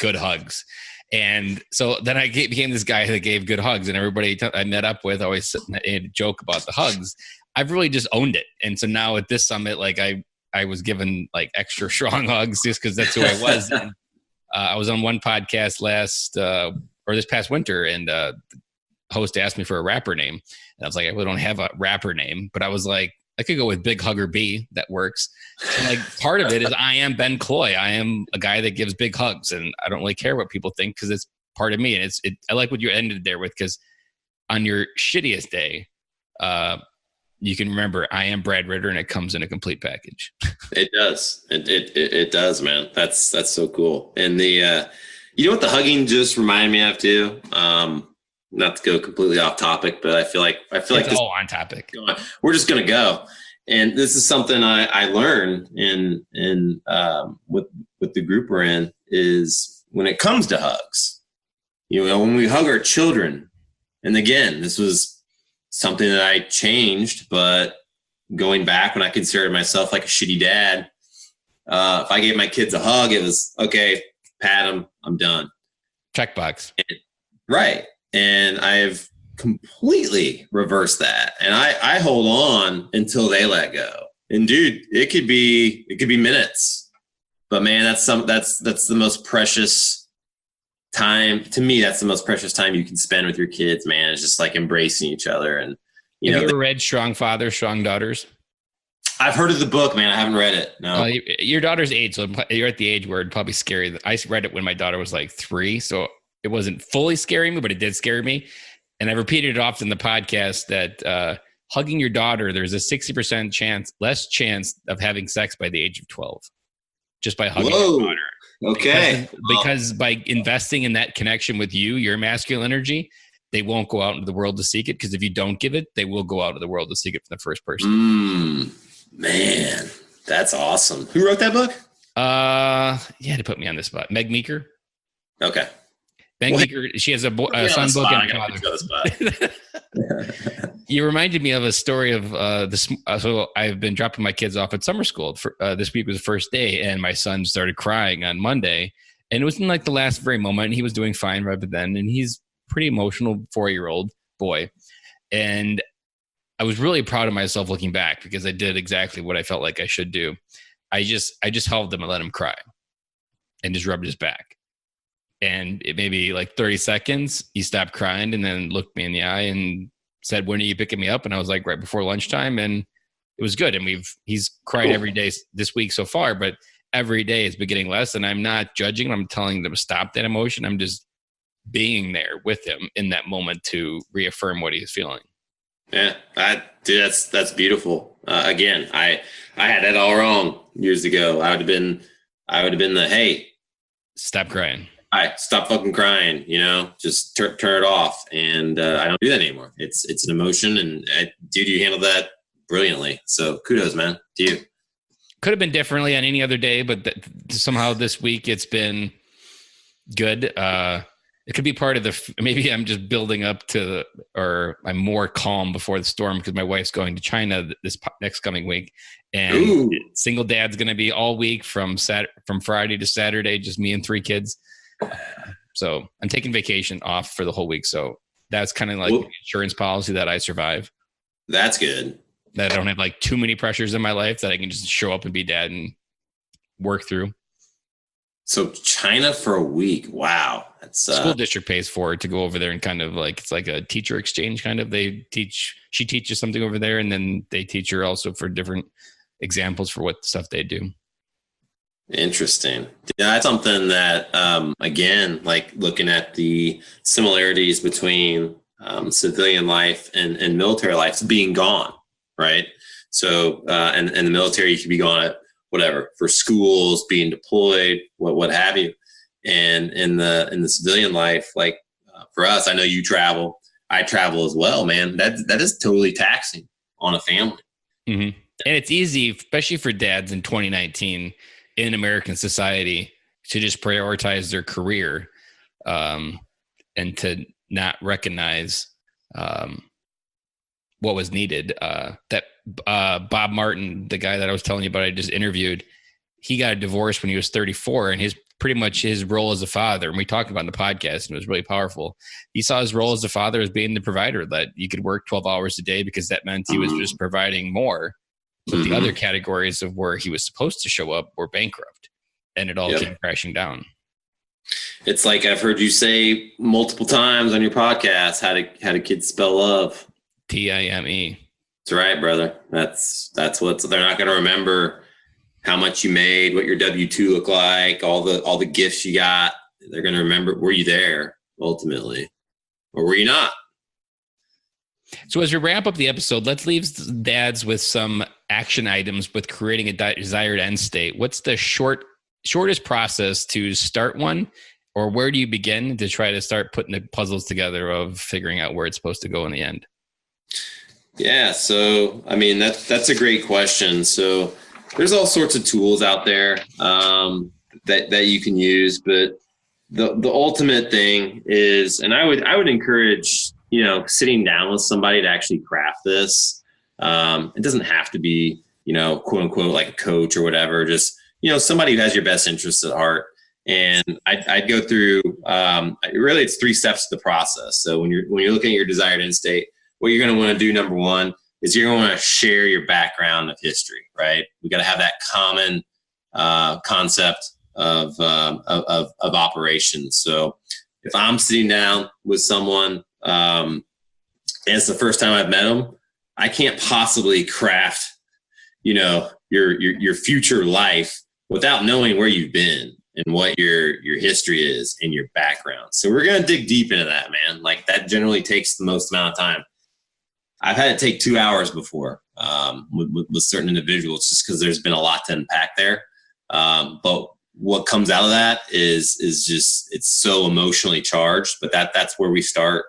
Speaker 2: good hugs. And so then I became this guy that gave good hugs, and everybody I met up with always joke about the hugs. I've really just owned it. And so now at this summit, like I was given like extra strong hugs just because that's who I was. And, I was on one podcast this past winter, and the host asked me for a rapper name. And I was like, I really don't have a rapper name, but I was like, I could go with Big Hugger B. That works. And like part of it is I am Ben Cloy. I am a guy that gives big hugs, and I don't really care what people think because it's part of me. And I like what you ended there with, because on your shittiest day, you can remember I am Brad Ritter, and it comes in a complete package.
Speaker 4: It does. It does, man. That's so cool. And the you know what the hugging just reminded me of too? Not to go completely off topic, but I feel like
Speaker 2: it's
Speaker 4: this,
Speaker 2: all on topic.
Speaker 4: We're just gonna go. And this is something I learned with the group we're in, is when it comes to hugs, when we hug our children, and again, this was something that I changed, but going back when I considered myself like a shitty dad, if I gave my kids a hug, it was okay, pat them, I'm done.
Speaker 2: Checkbox.
Speaker 4: Right. And I've completely reversed that. And I hold on until they let go. And dude, it could be minutes, but man, that's the most precious time to me. That's the most precious time you can spend with your kids, man. It's just like embracing each other. And
Speaker 2: have you ever read Strong Fathers, Strong Daughters?
Speaker 4: I've heard of the book, man. I haven't read it. No.
Speaker 2: Your daughter's age, so you're at the age where it'd probably scary. I read it when my daughter was like 3, so it wasn't fully scaring me, but it did scare me. And I repeated it often in the podcast that hugging your daughter, there's a 60% less chance of having sex by the age of 12, just by hugging your daughter.
Speaker 4: Okay.
Speaker 2: Because by investing in that connection with you, your masculine energy, they won't go out into the world to seek it. Because if you don't give it, they will go out into the world to seek it from the first person.
Speaker 4: Man, that's awesome. Who wrote that book?
Speaker 2: You had to put me on the spot. Meg Meeker.
Speaker 4: Okay.
Speaker 2: Meg Meeker, she has a son, book, and father. You reminded me of a story of this. So I've been dropping my kids off at summer school. This week was the first day, and my son started crying on Monday. And it was in like the last very moment. And he was doing fine right then. And he's pretty emotional 4-year-old boy. And I was really proud of myself looking back because I did exactly what I felt like I should do. I just held him and let him cry and just rubbed his back. And it maybe like 30 seconds, he stopped crying and then looked me in the eye and said, "When are you picking me up?" And I was like, "Right before lunchtime." And it was good. And he's cried every day this week so far, but every day it's been getting less. And I'm not judging. I'm telling them to stop that emotion. I'm just being there with him in that moment to reaffirm what he's feeling.
Speaker 4: Yeah, that's beautiful. Again, I had that all wrong years ago. I would have been the, hey,
Speaker 2: stop crying.
Speaker 4: Stop fucking crying, just turn it off. And I don't do that anymore. It's an emotion. And dude, you handled that brilliantly. So kudos, man, to you.
Speaker 2: Could have been differently on any other day, but somehow this week it's been good. It could be part of maybe I'm just building up or I'm more calm before the storm because my wife's going to China this next coming week. And single dad's going to be all week from Friday to Saturday, just me and 3 kids. So I'm taking vacation off for the whole week. So that's kind of like the insurance policy that I survive.
Speaker 4: That's good.
Speaker 2: That I don't have like too many pressures in my life, that I can just show up and be dad and work through.
Speaker 4: So China for a week. Wow. That's
Speaker 2: school district pays for it to go over there and kind of like, it's like a teacher exchange kind of. She teaches something over there and then they teach her also for different examples for what stuff they do.
Speaker 4: Interesting. Yeah, that's something that, again, like looking at the similarities between civilian life and military life being gone, right? So, and the military, you could be gone at whatever, for schools, being deployed, what have you. And in the civilian life, like for us, I know you travel, I travel as well, man. That is totally taxing on a family.
Speaker 2: Mm-hmm. And it's easy, especially for dads in 2019 in American society, to just prioritize their career and to not recognize what was needed. That Bob Martin, the guy that I was telling you about, I just interviewed, he got a divorce when he was 34, and his role as a father, and we talked about it in the podcast, and it was really powerful. He saw his role as a father as being the provider, that you could work 12 hours a day because that meant he was just providing more. But the other categories of where he was supposed to show up were bankrupt, and it all came crashing down.
Speaker 4: It's like I've heard you say multiple times on your podcast, how do kids spell love?
Speaker 2: TIME.
Speaker 4: That's right, brother. That's what they're not going to remember. How much you made, what your W-2 looked like, all the gifts you got. They're going to remember, were you there ultimately, or were you not?
Speaker 2: So as we wrap up the episode, let's leave dads with some action items with creating a desired end state. What's the shortest process to start one, or where do you begin to try to start putting the puzzles together of figuring out where it's supposed to go in the end?
Speaker 4: Yeah. So, I mean, that's a great question. So there's all sorts of tools out there that you can use, but the ultimate thing is, and I would encourage, sitting down with somebody to actually craft this. It doesn't have to be, quote unquote, like a coach or whatever, just, somebody who has your best interests at heart. And I'd go through, really it's 3 steps to the process. So when you're looking at your desired end state, what you're going to want to do, number one, is you're going to want to share your background of history, right? We got to have that common concept of operations. So if I'm sitting down with someone, and it's the first time I've met them, I can't possibly craft, your future life without knowing where you've been and what your history is and your background. So we're going to dig deep into that, man. Like that generally takes the most amount of time. I've had it take 2 hours before with certain individuals, just because there's been a lot to unpack there. But what comes out of that is just, it's so emotionally charged, but that's where we start.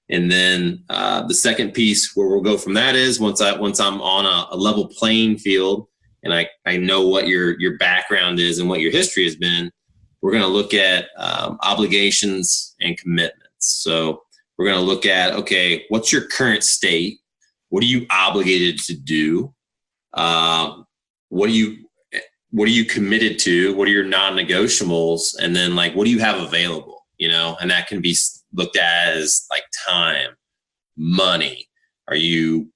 Speaker 4: And then the second piece where we'll go from that is once I'm on a level playing field and I know what your background is and what your history has been, we're going to look at obligations and commitments. So we're going to look at, okay, what's your current state? What are you obligated to do? What are you committed to? What are your non-negotiables? And then like, what do you have available? You know, and that can be looked at as like time, money. Are you,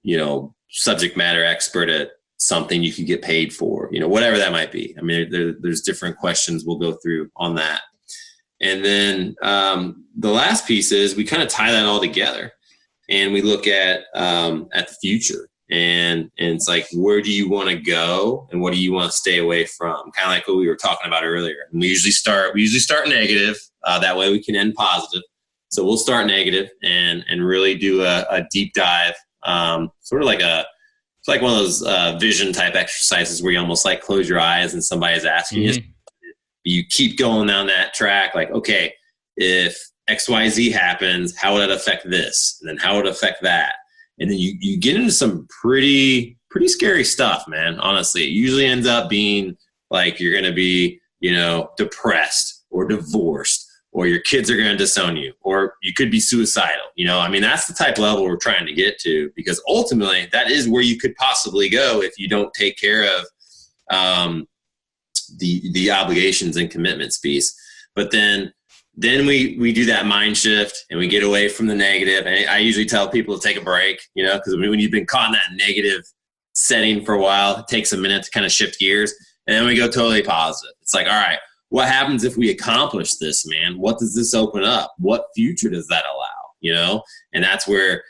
Speaker 4: subject matter expert at something you can get paid for, whatever that might be. I mean, there's different questions we'll go through on that. And then the last piece is we kind of tie that all together and we look at the future. And it's like, where do you want to go and what do you want to stay away from? Kind of like what we were talking about earlier. And we usually start negative. That way we can end positive. So we'll start negative and really do a deep dive, sort of like it's like one of those vision type exercises where you almost like close your eyes and somebody's asking you. You keep going down that track. Like, okay, if XYZ happens, how would it affect this? And then how would it affect that? And then you get into some pretty scary stuff, man. Honestly, it usually ends up being like you're going to be, depressed or divorced, or your kids are going to disown you, or you could be suicidal. I mean, that's the type of level we're trying to get to, because ultimately that is where you could possibly go if you don't take care of the obligations and commitments piece. But then we do that mind shift and we get away from the negative. And I usually tell people to take a break, because when you've been caught in that negative setting for a while, it takes a minute to kind of shift gears. And then we go totally positive. It's like, all right, what happens if we accomplish this, man? What does this open up? What future does that allow? And that's where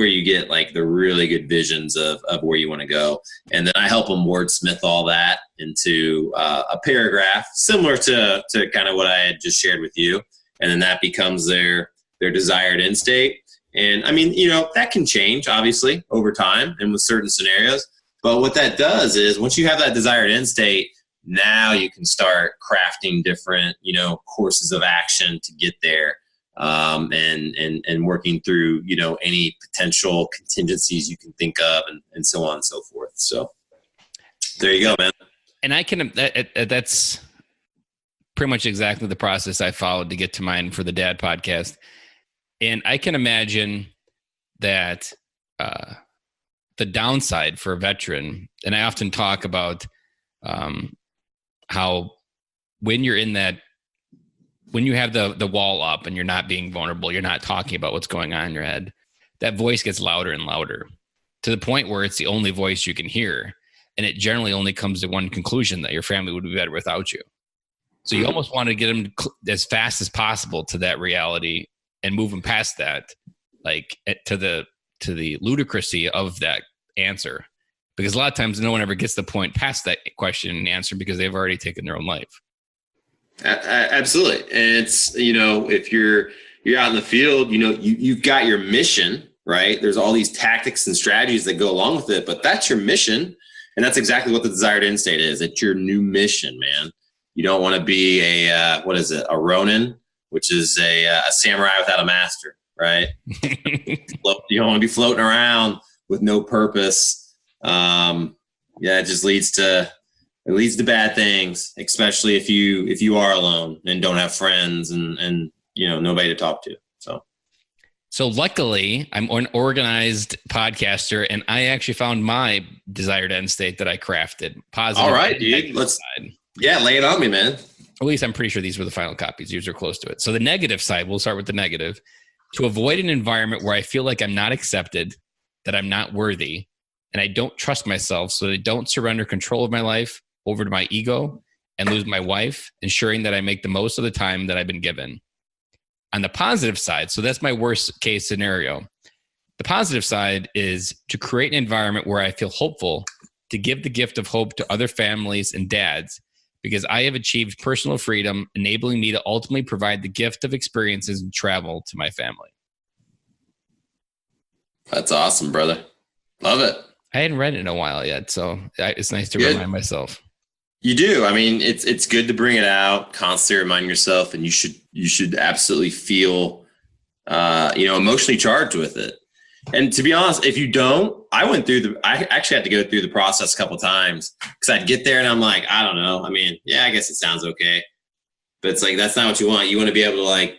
Speaker 4: you get like the really good visions of where you want to go. And then I help them wordsmith all that into a paragraph similar to kind of what I had just shared with you. And then that becomes their desired end state. And I mean, that can change obviously over time and with certain scenarios. But what that does is once you have that desired end state, now you can start crafting different, courses of action to get there. And working through, any potential contingencies you can think of and so on and so forth. So there you go, man.
Speaker 2: And that's pretty much exactly the process I followed to get to mine for the Dad podcast. And I can imagine that the downside for a veteran, and I often talk about how when you're in that, when you have the wall up and you're not being vulnerable, you're not talking about what's going on in your head, that voice gets louder and louder to the point where it's the only voice you can hear. And it generally only comes to one conclusion, that your family would be better without you. So you almost want to get them as fast as possible to that reality and move them past that, like to the ludicrousy of that answer. Because a lot of times no one ever gets the point past that question and answer because they've already taken their own life.
Speaker 4: Absolutely. And it's, if you're out in the field, you've got your mission, right? There's all these tactics and strategies that go along with it, but that's your mission. And that's exactly what the desired end state is. It's your new mission, man. You don't want to be a Ronin, which is a samurai without a master, right? You don't want to be floating around with no purpose. It just leads to bad things, especially if you are alone and don't have friends and nobody to talk to.
Speaker 2: So luckily, I'm an organized podcaster, and I actually found my desired end state that I crafted. Positive.
Speaker 4: All right, dude. Lay it on me, man.
Speaker 2: At least I'm pretty sure these were the final copies. These are close to it. So the negative side, we'll start with the negative. To avoid an environment where I feel like I'm not accepted, that I'm not worthy, and I don't trust myself, so that I don't surrender control of my life over to my ego and lose my wife, ensuring that I make the most of the time that I've been given. On the positive side, so that's my worst case scenario. The positive side is to create an environment where I feel hopeful, to give the gift of hope to other families and dads, because I have achieved personal freedom, enabling me to ultimately provide the gift of experiences and travel to my family.
Speaker 4: That's awesome, brother. Love it.
Speaker 2: I hadn't read it in a while yet, so it's nice to remind myself.
Speaker 4: You do. I mean, it's good to bring it out, constantly remind yourself, and you should absolutely feel, emotionally charged with it. And to be honest, if you don't, I actually had to go through the process a couple of times because I'd get there and I'm like, I don't know. I mean, yeah, I guess it sounds okay, but it's like, that's not what you want. You want to be able to like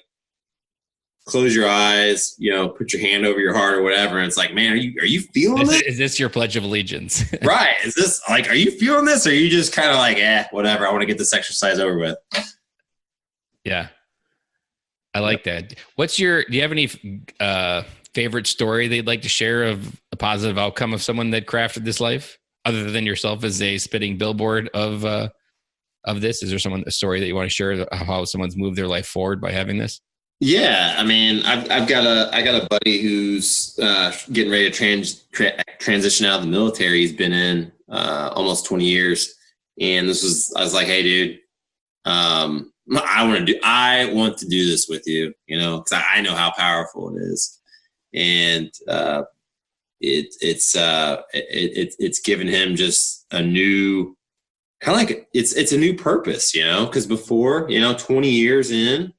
Speaker 4: close your eyes, put your hand over your heart or whatever. And it's like, man, are you feeling this?
Speaker 2: Is this your Pledge of Allegiance?
Speaker 4: Right. Is this like, are you feeling this? Or are you just kind of like, whatever. I want to get this exercise over with.
Speaker 2: Yeah. I like that. Do you have any favorite story that you'd like to share of a positive outcome of someone that crafted this life other than yourself as a spitting billboard of this? Is there a story that you want to share how someone's moved their life forward by having this?
Speaker 4: Yeah. I mean, I got a buddy who's getting ready to transition out of the military. He's been in almost 20 years. And I was like, hey dude, I want to do this with you, cause I know how powerful it is. And it's given him just a new kind of like it's a new purpose, because before, 20 years in,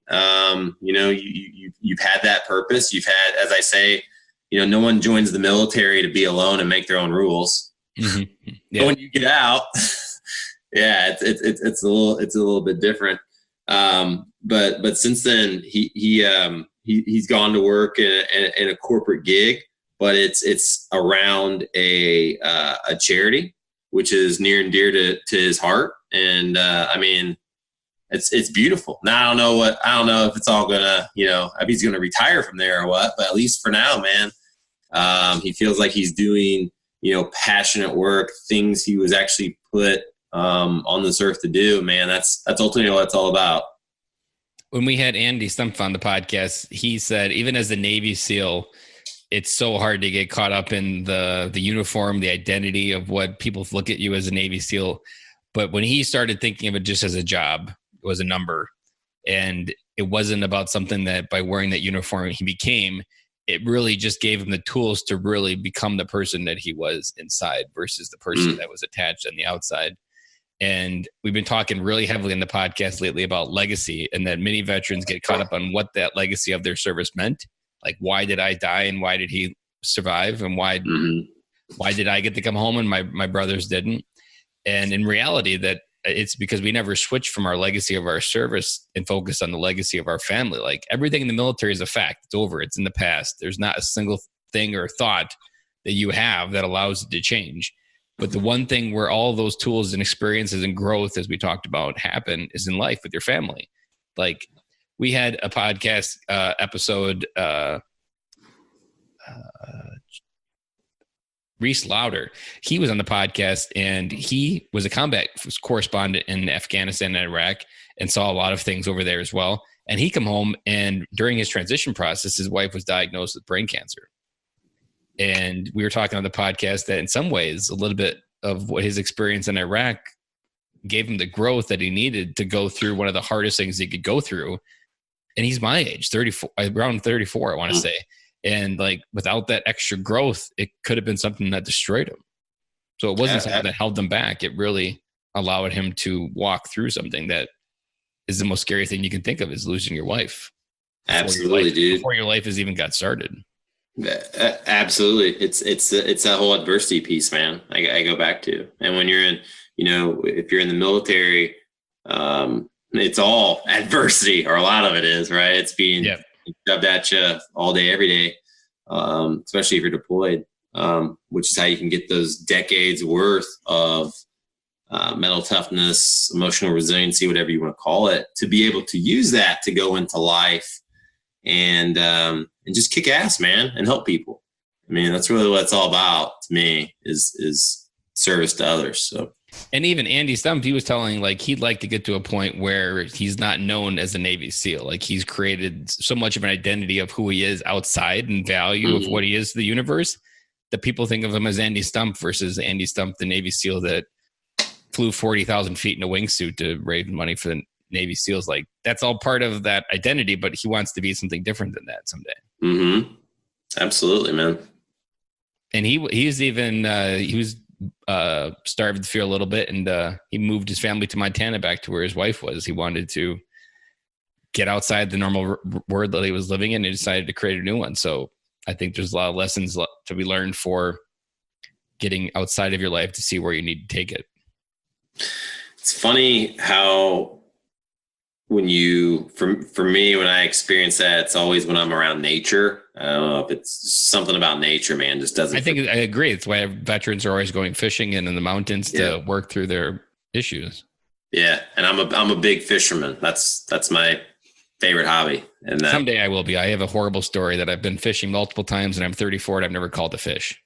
Speaker 4: you've had that purpose. You've had, as I say, no one joins the military to be alone and make their own rules. Mm-hmm. Yeah. But when you get out, yeah, it's a little bit different. But since then he's gone to work in a corporate gig, but it's around a charity, which is near and dear to his heart. And I mean, it's beautiful. Now I don't know if it's all gonna, if he's gonna retire from there or what, but at least for now, man, he feels like he's doing, passionate work, things he was actually put on this earth to do. Man, that's ultimately what it's all about.
Speaker 2: When we had Andy Stumpf on the podcast, he said, even as a Navy SEAL, it's so hard to get caught up in the uniform, the identity of what people look at you as a Navy SEAL. But when he started thinking of it just as a job, it was a number. And it wasn't about something that by wearing that uniform he became. It really just gave him the tools to really become the person that he was inside versus the person that was attached on the outside. And we've been talking really heavily in the podcast lately about legacy, and that many veterans get caught up on what that legacy of their service meant. Like, why did I die and why did he survive? And why did I get to come home and my brothers didn't? And in reality, that it's because we never switched from our legacy of our service and focused on the legacy of our family. Like, everything in the military is a fact. It's over. It's in the past. There's not a single thing or thought that you have that allows it to change. But the one thing where all those tools and experiences and growth, as we talked about, happen is in life with your family. Like, we had a podcast episode, Reese Lauder. He was on the podcast, and he was a combat correspondent in Afghanistan and Iraq and saw a lot of things over there as well. And he come home, and during his transition process, his wife was diagnosed with brain cancer. And we were talking on the podcast that in some ways, a little bit of what his experience in Iraq gave him the growth that he needed to go through one of the hardest things he could go through. And he's my age, 34, around 34, I want to say. And like, without that extra growth, it could have been something that destroyed him. So it wasn't something that held him back. It really allowed him to walk through something that is the most scary thing you can think of, is losing your wife.
Speaker 4: Absolutely, dude.
Speaker 2: Before your life has even got started.
Speaker 4: Absolutely. It's that whole adversity piece, man. I go back to, and when you're in, if you're in the military, it's all adversity, or a lot of it is, right? It's being shoved at you all day, every day, especially if you're deployed, which is how you can get those decades worth of mental toughness, emotional resiliency, whatever you want to call it, to be able to use that to go into life and just kick ass, man, and help people. I mean, that's really what it's all about to me, is service to others. So,
Speaker 2: and even Andy Stumpf, he was telling, like, he'd like to get to a point where he's not known as a Navy SEAL. Like, he's created so much of an identity of who he is outside and value of what he is to the universe, that people think of him as Andy Stumpf versus Andy Stumpf, the Navy SEAL that flew 40,000 feet in a wingsuit to raise money for the Navy SEALs. Like, that's all part of that identity, but he wants to be something different than that someday.
Speaker 4: Mm-hmm. Absolutely, man.
Speaker 2: And he was starved to fear a little bit, and he moved his family to Montana, back to where his wife was. He wanted to get outside the normal world that he was living in, and decided to create a new one. So I think there's a lot of lessons to be learned for getting outside of your life to see where you need to take it.
Speaker 4: It's funny how when for me, when I experience that, it's always when I'm around nature. I don't know if it's something about nature, man, just doesn't.
Speaker 2: I agree. It's why veterans are always going fishing and in the mountains to work through their issues. Yeah.
Speaker 4: And I'm a big fisherman. That's my favorite hobby. And
Speaker 2: someday I will be. I have a horrible story that I've been fishing multiple times, and I'm 34 and I've never caught a fish.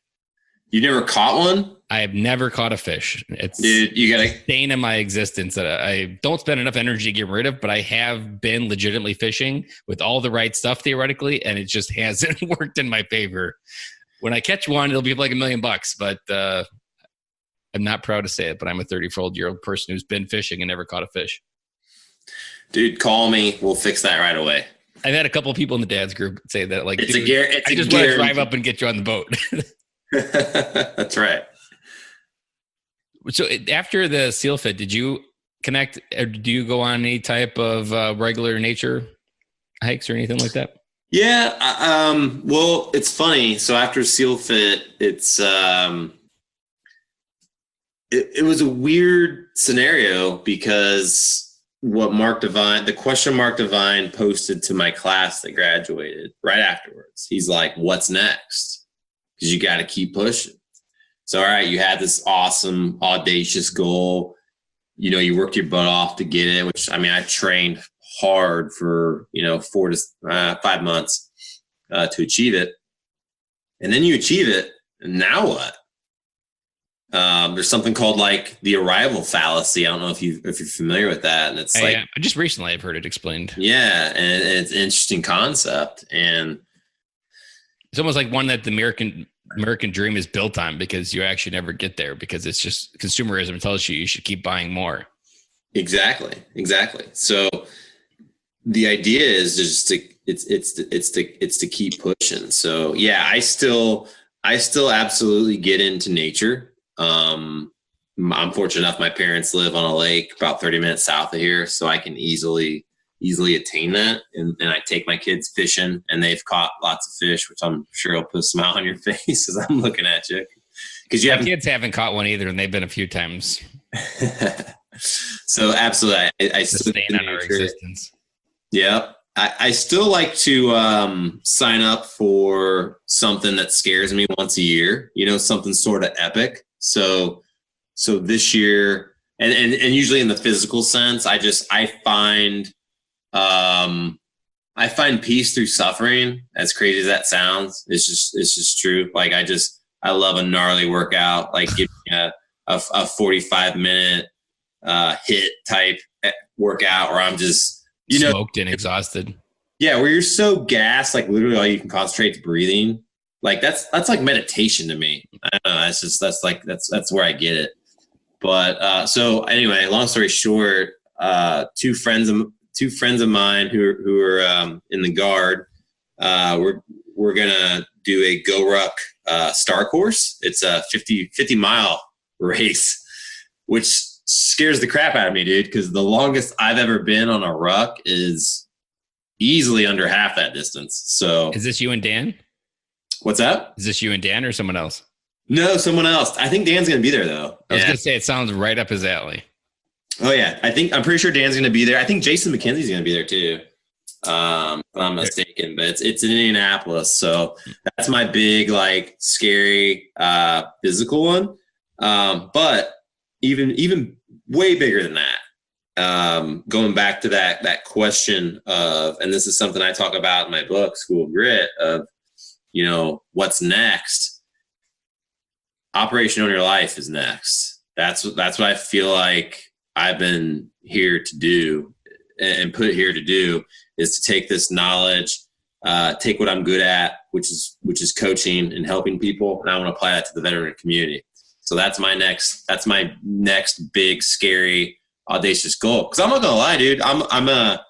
Speaker 4: You never caught one?
Speaker 2: I have never caught a fish. It's
Speaker 4: you got a
Speaker 2: stain in my existence that I don't spend enough energy to get rid of, but I have been legitimately fishing with all the right stuff theoretically, and it just hasn't worked in my favor. When I catch one, it'll be like $1 million, but I'm not proud to say it, but I'm a 34-year-old person who's been fishing and never caught a fish.
Speaker 4: Dude, call me. We'll fix that right away.
Speaker 2: I've had a couple of people in the dad's group say that, like,
Speaker 4: I
Speaker 2: just want to drive up and get you on the boat.
Speaker 4: That's right.
Speaker 2: So after the SEAL Fit, did you connect, or do you go on any type of regular nature hikes or anything like that?
Speaker 4: Yeah. Well, it's funny. So after SEAL Fit, it's it was a weird scenario, because the question Mark Devine posted to my class that graduated right afterwards, he's like, "What's next?" Because you got to keep pushing. So, all right, you had this awesome, audacious goal. You know, you worked your butt off to get it, which, I mean, I trained hard for, 4 to 5 months to achieve it. And then you achieve it, and now what? There's something called like the arrival fallacy. I don't know if you're familiar with that. And it's
Speaker 2: just recently I've heard it explained.
Speaker 4: Yeah. And it's an interesting concept. And
Speaker 2: it's almost like one that the American dream is built on, because you actually never get there, because it's just consumerism tells you should keep buying more. Exactly.
Speaker 4: So the idea is just to keep pushing. So yeah, I still absolutely get into nature. I'm fortunate enough, my parents live on a lake about 30 minutes south of here, so I can easily attain that. And I take my kids fishing, and they've caught lots of fish, which I'm sure will put a smile on your face as I'm looking at you. Because
Speaker 2: my kids haven't caught one either, and they've been a few times.
Speaker 4: So absolutely, I still
Speaker 2: sustain on our existence.
Speaker 4: Yeah. I still like to sign up for something that scares me once a year, something sort of epic. So this year, and usually in the physical sense, I find peace through suffering. As crazy as that sounds, it's just true. Like I love a gnarly workout, like give me a 45-minute hit type workout where I'm just,
Speaker 2: smoked and exhausted.
Speaker 4: Yeah. Where you're so gassed, like literally all you can concentrate is breathing. Like that's like meditation to me. I don't know. That's where I get it. But, so anyway, long story short, two friends of mine who are, in the Guard, we're going to do a Go Ruck, star course. It's a 50 mile race, which scares the crap out of me, dude. Cause the longest I've ever been on a ruck is easily under half that distance. So
Speaker 2: is this you and Dan?
Speaker 4: What's up?
Speaker 2: Is this you and Dan or someone else?
Speaker 4: No, someone else. I think Dan's going to be there though.
Speaker 2: I was going to say, it sounds right up his alley.
Speaker 4: Oh yeah. I'm pretty sure Dan's going to be there. I think Jason McKenzie's going to be there too. If I'm not mistaken, but it's in Indianapolis. So that's my big, like, scary, physical one. But even way bigger than that. Going back to that question of, and this is something I talk about in my book, School of Grit, of, what's next? Operation Own Your Life is next. That's what I feel like I've been here to do and put here to do, is to take this knowledge, take what I'm good at, which is coaching and helping people. And I want to apply that to the veteran community. So that's my next big, scary, audacious goal. Because I'm not gonna lie, dude. I'm a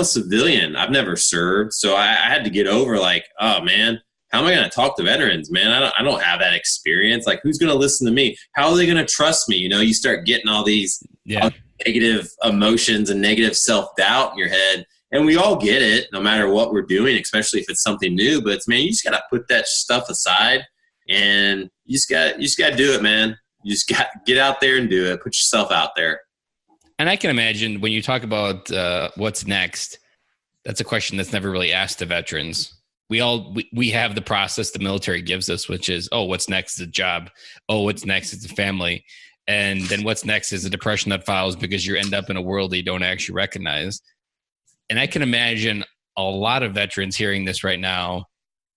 Speaker 4: civilian. I've never served, so I had to get over like, oh man, how am I gonna talk to veterans, man? I don't have that experience. Like, who's gonna listen to me? How are they gonna trust me? You start getting all these negative emotions and negative self-doubt in your head. And we all get it, no matter what we're doing, especially if it's something new. But man, you just gotta put that stuff aside, and you just gotta do it, man. You just got to get out there and do it. Put yourself out there.
Speaker 2: And I can imagine when you talk about what's next, that's a question that's never really asked to veterans. We have the process the military gives us, which is, oh, what's next is a job. Oh, what's next is a family. And then what's next is a depression that follows because you end up in a world that you don't actually recognize. And I can imagine a lot of veterans hearing this right now,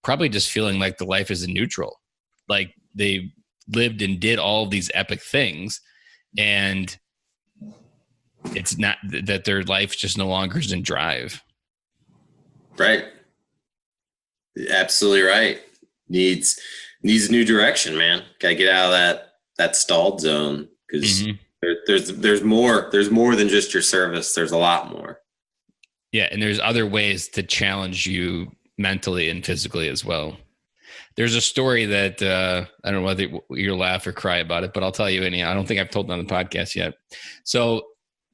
Speaker 2: probably just feeling like the life is in neutral. Like they lived and did all of these epic things, and it's not that their life just no longer is in drive.
Speaker 4: Right. Absolutely right. Needs a new direction, man. Gotta get out of that stalled zone, because there's more than just your service. There's a lot more.
Speaker 2: Yeah, and there's other ways to challenge you mentally and physically as well. There's a story that I don't know whether you'll laugh or cry about it, but I'll tell you anyhow. I don't think I've told it on the podcast yet. So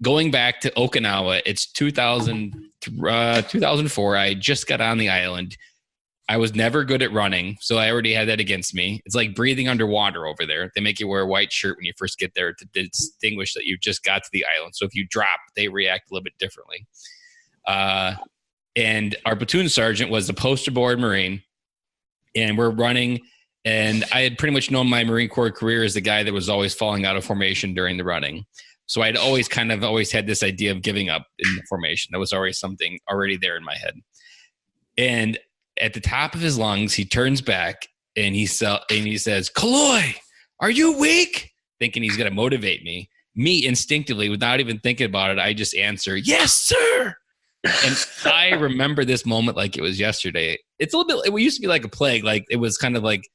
Speaker 2: going back to Okinawa, it's 2004. I just got on the island. I was never good at running, so I already had that against me. It's like breathing underwater over there. They make you wear a white shirt when you first get there to distinguish that you just got to the island. So if you drop, they react a little bit differently. And our platoon sergeant was the poster board Marine, and we're running. And I had pretty much known my Marine Corps career as the guy that was always falling out of formation during the running. So I'd always had this idea of giving up in the formation. That was always something already there in my head. And at the top of his lungs, he turns back and he says, "Kaloy, are you weak?" Thinking he's going to motivate me. Me instinctively, without even thinking about it, I just answer, "Yes, sir." And I remember this moment like it was yesterday. It's a little bit, it used to be like a plague. Like it was kind of like,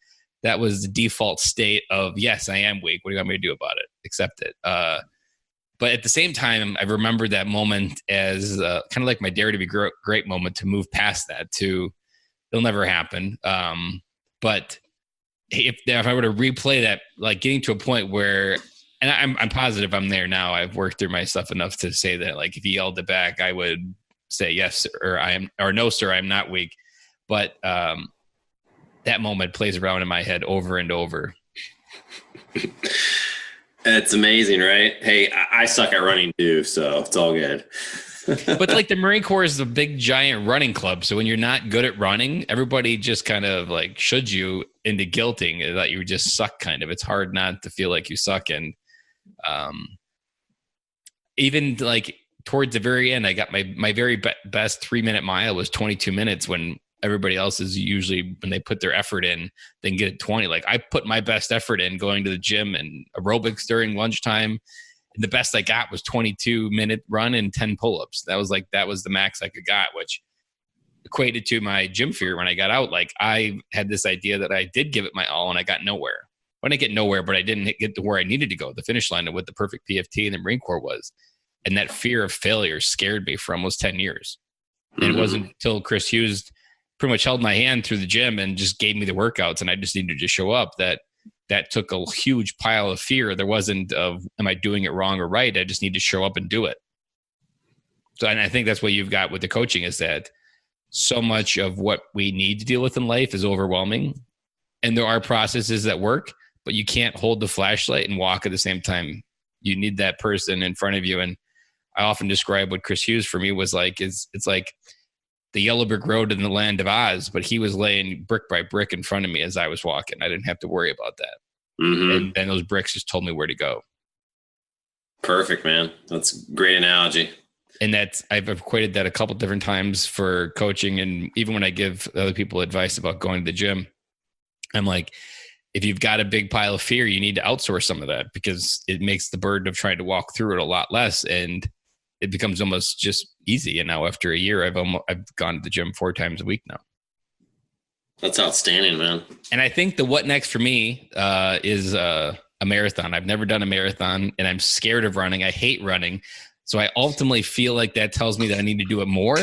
Speaker 2: that was the default state of, yes, I am weak. What do you want me to do about it? Accept it. But at the same time, I remember that moment as kind of like my dare to be great moment, to move past that to, it'll never happen. But if I were to replay that, like getting to a point where, and I'm positive I'm there now. I've worked through my stuff enough to say that, like, if he yelled it back, I would say yes, or no, sir, I'm not weak. But that moment plays around in my head over and over.
Speaker 4: It's amazing, right? Hey, I suck at running too, so it's all good.
Speaker 2: But like the Marine Corps is a big giant running club. So when you're not good at running, everybody just kind of like should you into guilting that you just suck kind of. It's hard not to feel like you suck. And even like towards the very end, I got my very best 3-minute mile was 22 minutes when everybody else is usually, when they put their effort in, they can get it 20. Like I put my best effort in going to the gym and aerobics during lunchtime. And the best I got was 22-minute run and 10 pull-ups. That was the max I could got, which equated to my gym fear when I got out. Like I had this idea that I did give it my all and I got nowhere. I didn't get nowhere, but I didn't get to where I needed to go, the finish line of what the perfect PFT in the Marine Corps was. And that fear of failure scared me for almost 10 years. And it wasn't until Chris Hughes pretty much held my hand through the gym and just gave me the workouts and I just needed to show up that took a huge pile of fear. There wasn't of, am I doing it wrong or right? I just need to show up and do it. So, and I think that's what you've got with the coaching, is that so much of what we need to deal with in life is overwhelming. And there are processes that work, but you can't hold the flashlight and walk at the same time. You need that person in front of you. And I often describe what Chris Hughes for me was like, it's like the yellow brick road in the land of Oz, but he was laying brick by brick in front of me as I was walking. I didn't have to worry about that. And then those bricks just told me where to go.
Speaker 4: Perfect, man. That's a great analogy.
Speaker 2: And I've equated that a couple different times for coaching. And even when I give other people advice about going to the gym, I'm like, if you've got a big pile of fear, you need to outsource some of that, because it makes the burden of trying to walk through it a lot less. And it becomes almost just easy. And now after a year, I've gone to the gym 4 times a week now. That's
Speaker 4: outstanding, man.
Speaker 2: And I think the what next for me is a a marathon. I've never done a marathon, and I'm scared of running. I hate running. So I ultimately feel like that tells me that I need to do it more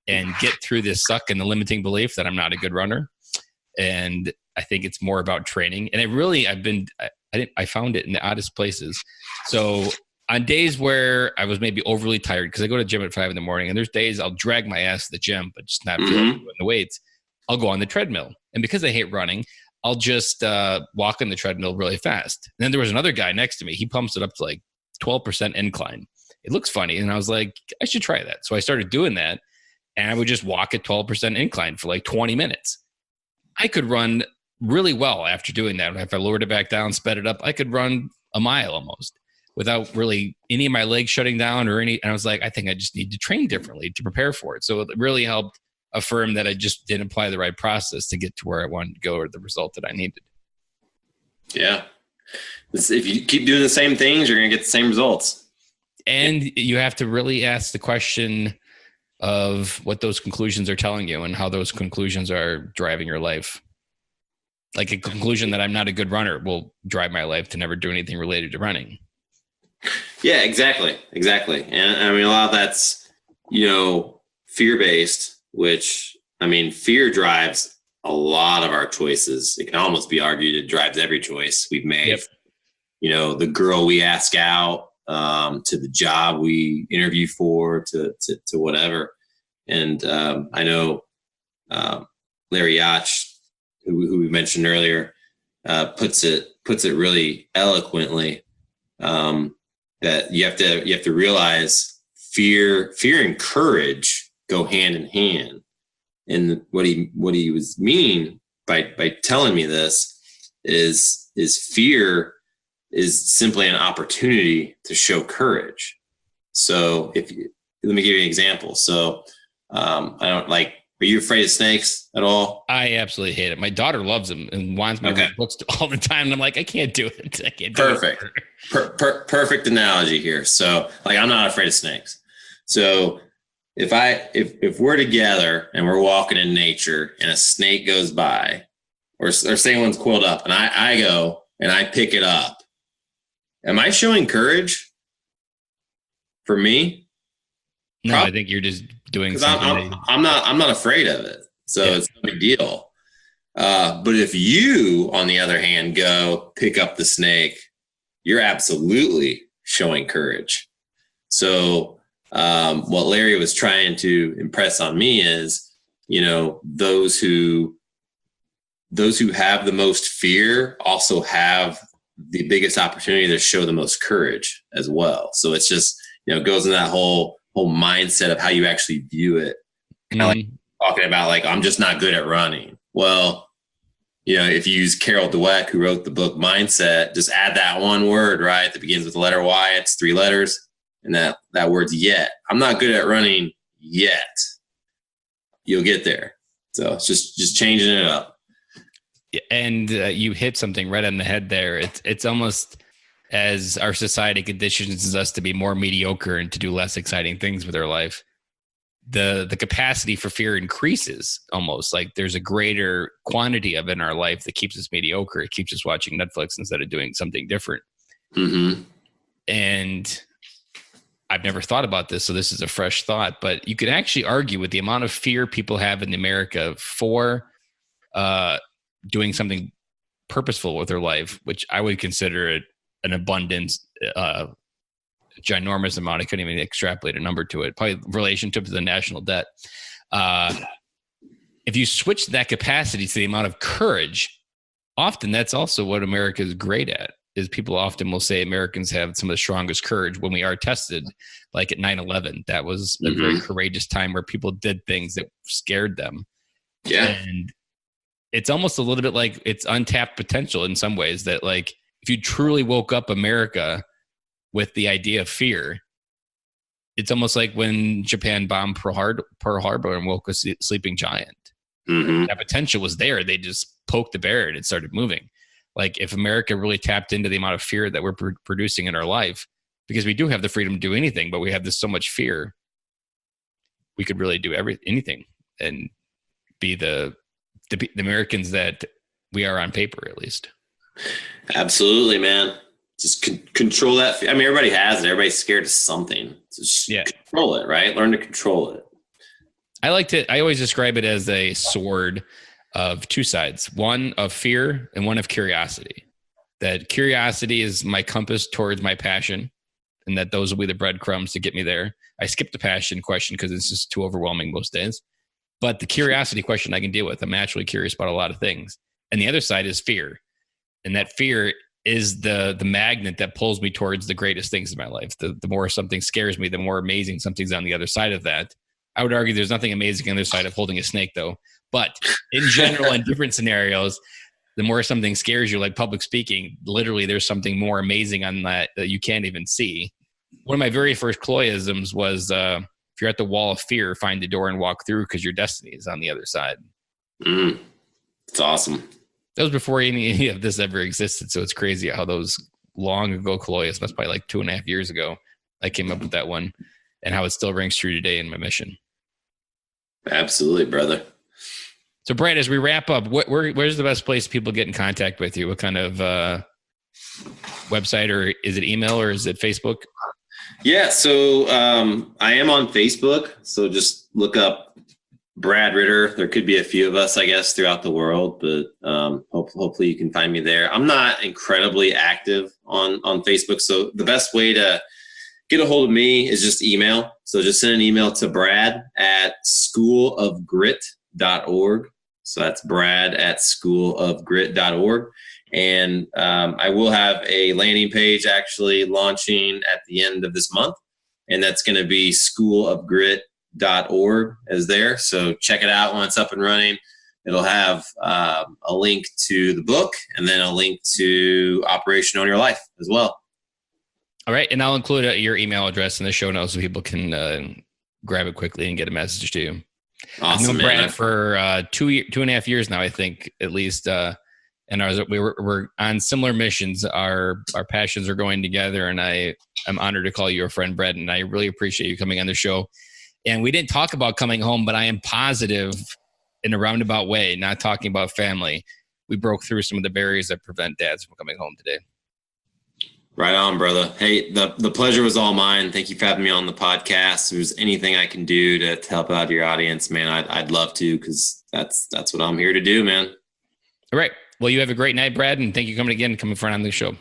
Speaker 2: and get through this suck and the limiting belief that I'm not a good runner. And I think it's more about training. And I found it in the oddest places. So on days where I was maybe overly tired, because I go to the gym at 5 a.m, and there's days I'll drag my ass to the gym, but just not feel like doing the weights. I'll go on the treadmill. And because I hate running, I'll just walk on the treadmill really fast. And then there was another guy next to me. He pumps it up to like 12% incline. It looks funny. And I was like, I should try that. So I started doing that. And I would just walk at 12% incline for like 20 minutes. I could run really well after doing that. If I lowered it back down, sped it up, I could run a mile almost without really any of my legs shutting down or any. And I was like, I think I just need to train differently to prepare for it. So it really helped affirm that I just didn't apply the right process to get to where I wanted to go or the result that I needed.
Speaker 4: Yeah. If you keep doing the same things, you're going to get the same results.
Speaker 2: And you have to really ask the question of what those conclusions are telling you and how those conclusions are driving your life. Like a conclusion that I'm not a good runner will drive my life to never do anything related to running.
Speaker 4: Yeah, exactly. And I mean, a lot of that's, fear-based, which, I mean, fear drives a lot of our choices. It can almost be argued it drives every choice we've made. Yep. The girl we ask out, to the job we interview for, to whatever. And I know Larry Yach, who we mentioned earlier, puts it really eloquently, that you have to realize fear and courage go hand in hand. And what he was meaning by telling me this is fear is simply an opportunity to show courage. So let me give you an example. So are you afraid of snakes at all?
Speaker 2: I absolutely hate it. My daughter loves them and wants me to read books all the time. And I'm like, I can't do it. I can't do
Speaker 4: Perfect.
Speaker 2: it.
Speaker 4: Perfect analogy here. So I'm not afraid of snakes. So if we're together and we're walking in nature and a snake goes by, or say one's coiled up and I go and I pick it up, am I showing courage for me?
Speaker 2: No, I think you're just doing something.
Speaker 4: I'm not afraid of it. So It's no big deal. But if you, on the other hand, go pick up the snake, you're absolutely showing courage. So what Larry was trying to impress on me is, those who have the most fear also have the biggest opportunity to show the most courage as well. So it's just, goes in that whole mindset of how you actually view it. Kind of like talking about I'm just not good at running. Well, if you use Carol Dweck, who wrote the book Mindset, just add that one word, right? That begins with the letter Y. It's 3 letters. And that word's yet. I'm not good at running yet. You'll get there. So it's just changing it up.
Speaker 2: And you hit something right on the head there. It's almost as our society conditions us to be more mediocre and to do less exciting things with our life, the capacity for fear increases almost. Like there's a greater quantity of it in our life that keeps us mediocre. It keeps us watching Netflix instead of doing something different. Mm-hmm. And I've never thought about this, so this is a fresh thought, but you could actually argue with the amount of fear people have in America for doing something purposeful with their life, which I would consider it an abundance, ginormous amount. I couldn't even extrapolate a number to it. Probably relationship to the national debt. If you switch that capacity to the amount of courage, often that's also what America is great at. Is people often will say Americans have some of the strongest courage when we are tested, like at 9/11. That was a very courageous time where people did things that scared them. Yeah. And it's almost a little bit like it's untapped potential in some ways that if you truly woke up America with the idea of fear, it's almost like when Japan bombed Pearl Harbor and woke a sleeping giant. Mm-hmm. That potential was there. They just poked the bear and it started moving. If America really tapped into the amount of fear that we're producing in our life, because we do have the freedom to do anything, but we have this so much fear, we could really do anything and be the Americans that we are on paper, at least.
Speaker 4: Absolutely, man. Just control that. I mean, everybody has it. Everybody's scared of something. Just control it, right? Learn to control it.
Speaker 2: I always describe it as a sword of two sides, one of fear and one of curiosity. That curiosity is my compass towards my passion, and that those will be the breadcrumbs to get me there. I skip the passion question because it's just too overwhelming most days. But the curiosity question I can deal with. I'm naturally curious about a lot of things. And the other side is fear. And that fear is the magnet that pulls me towards the greatest things in my life. The more something scares me, the more amazing something's on the other side of that. I would argue there's nothing amazing on the other side of holding a snake, though. But in general, in different scenarios, the more something scares you, like public speaking, literally there's something more amazing on that you can't even see. One of my very first Cloyisms was, if you're at the wall of fear, find the door and walk through because your destiny is on the other side.
Speaker 4: It's awesome.
Speaker 2: That was before any of this ever existed. So it's crazy how those long ago Cloyis, that's probably like 2.5 years ago, I came up with that one, and how it still rings true today in my mission.
Speaker 4: Absolutely, brother.
Speaker 2: So, Brad, as we wrap up, where's the best place people get in contact with you? What kind of website, or is it email, or is it Facebook?
Speaker 4: Yeah, so I am on Facebook. So just look up Brad Ritter. There could be a few of us, I guess, throughout the world, but hopefully you can find me there. I'm not incredibly active on Facebook. So the best way to get a hold of me is just email. So just send an email to brad@schoolofgrit.org. So that's brad@schoolofgrit.org. And I will have a landing page actually launching at the end of this month. And that's going to be schoolofgrit.org is there. So check it out when it's up and running. It'll have a link to the book and then a link to Operation Own Your Life as well.
Speaker 2: All right. And I'll include your email address in the show notes so people can grab it quickly and get a message to you.
Speaker 4: Awesome,
Speaker 2: I've known Brad for 2.5 years now, I think, at least. And we're on similar missions. Our passions are going together, and I'm honored to call you a friend, Brad, and I really appreciate you coming on the show. And we didn't talk about coming home, but I am positive in a roundabout way, not talking about family, we broke through some of the barriers that prevent dads from coming home today.
Speaker 4: Right on, brother. Hey, the pleasure was all mine. Thank you for having me on the podcast. If there's anything I can do to help out your audience, man, I'd love to, because that's what I'm here to do, man.
Speaker 2: All right. Well, you have a great night, Brad, and thank you for coming in front on the show.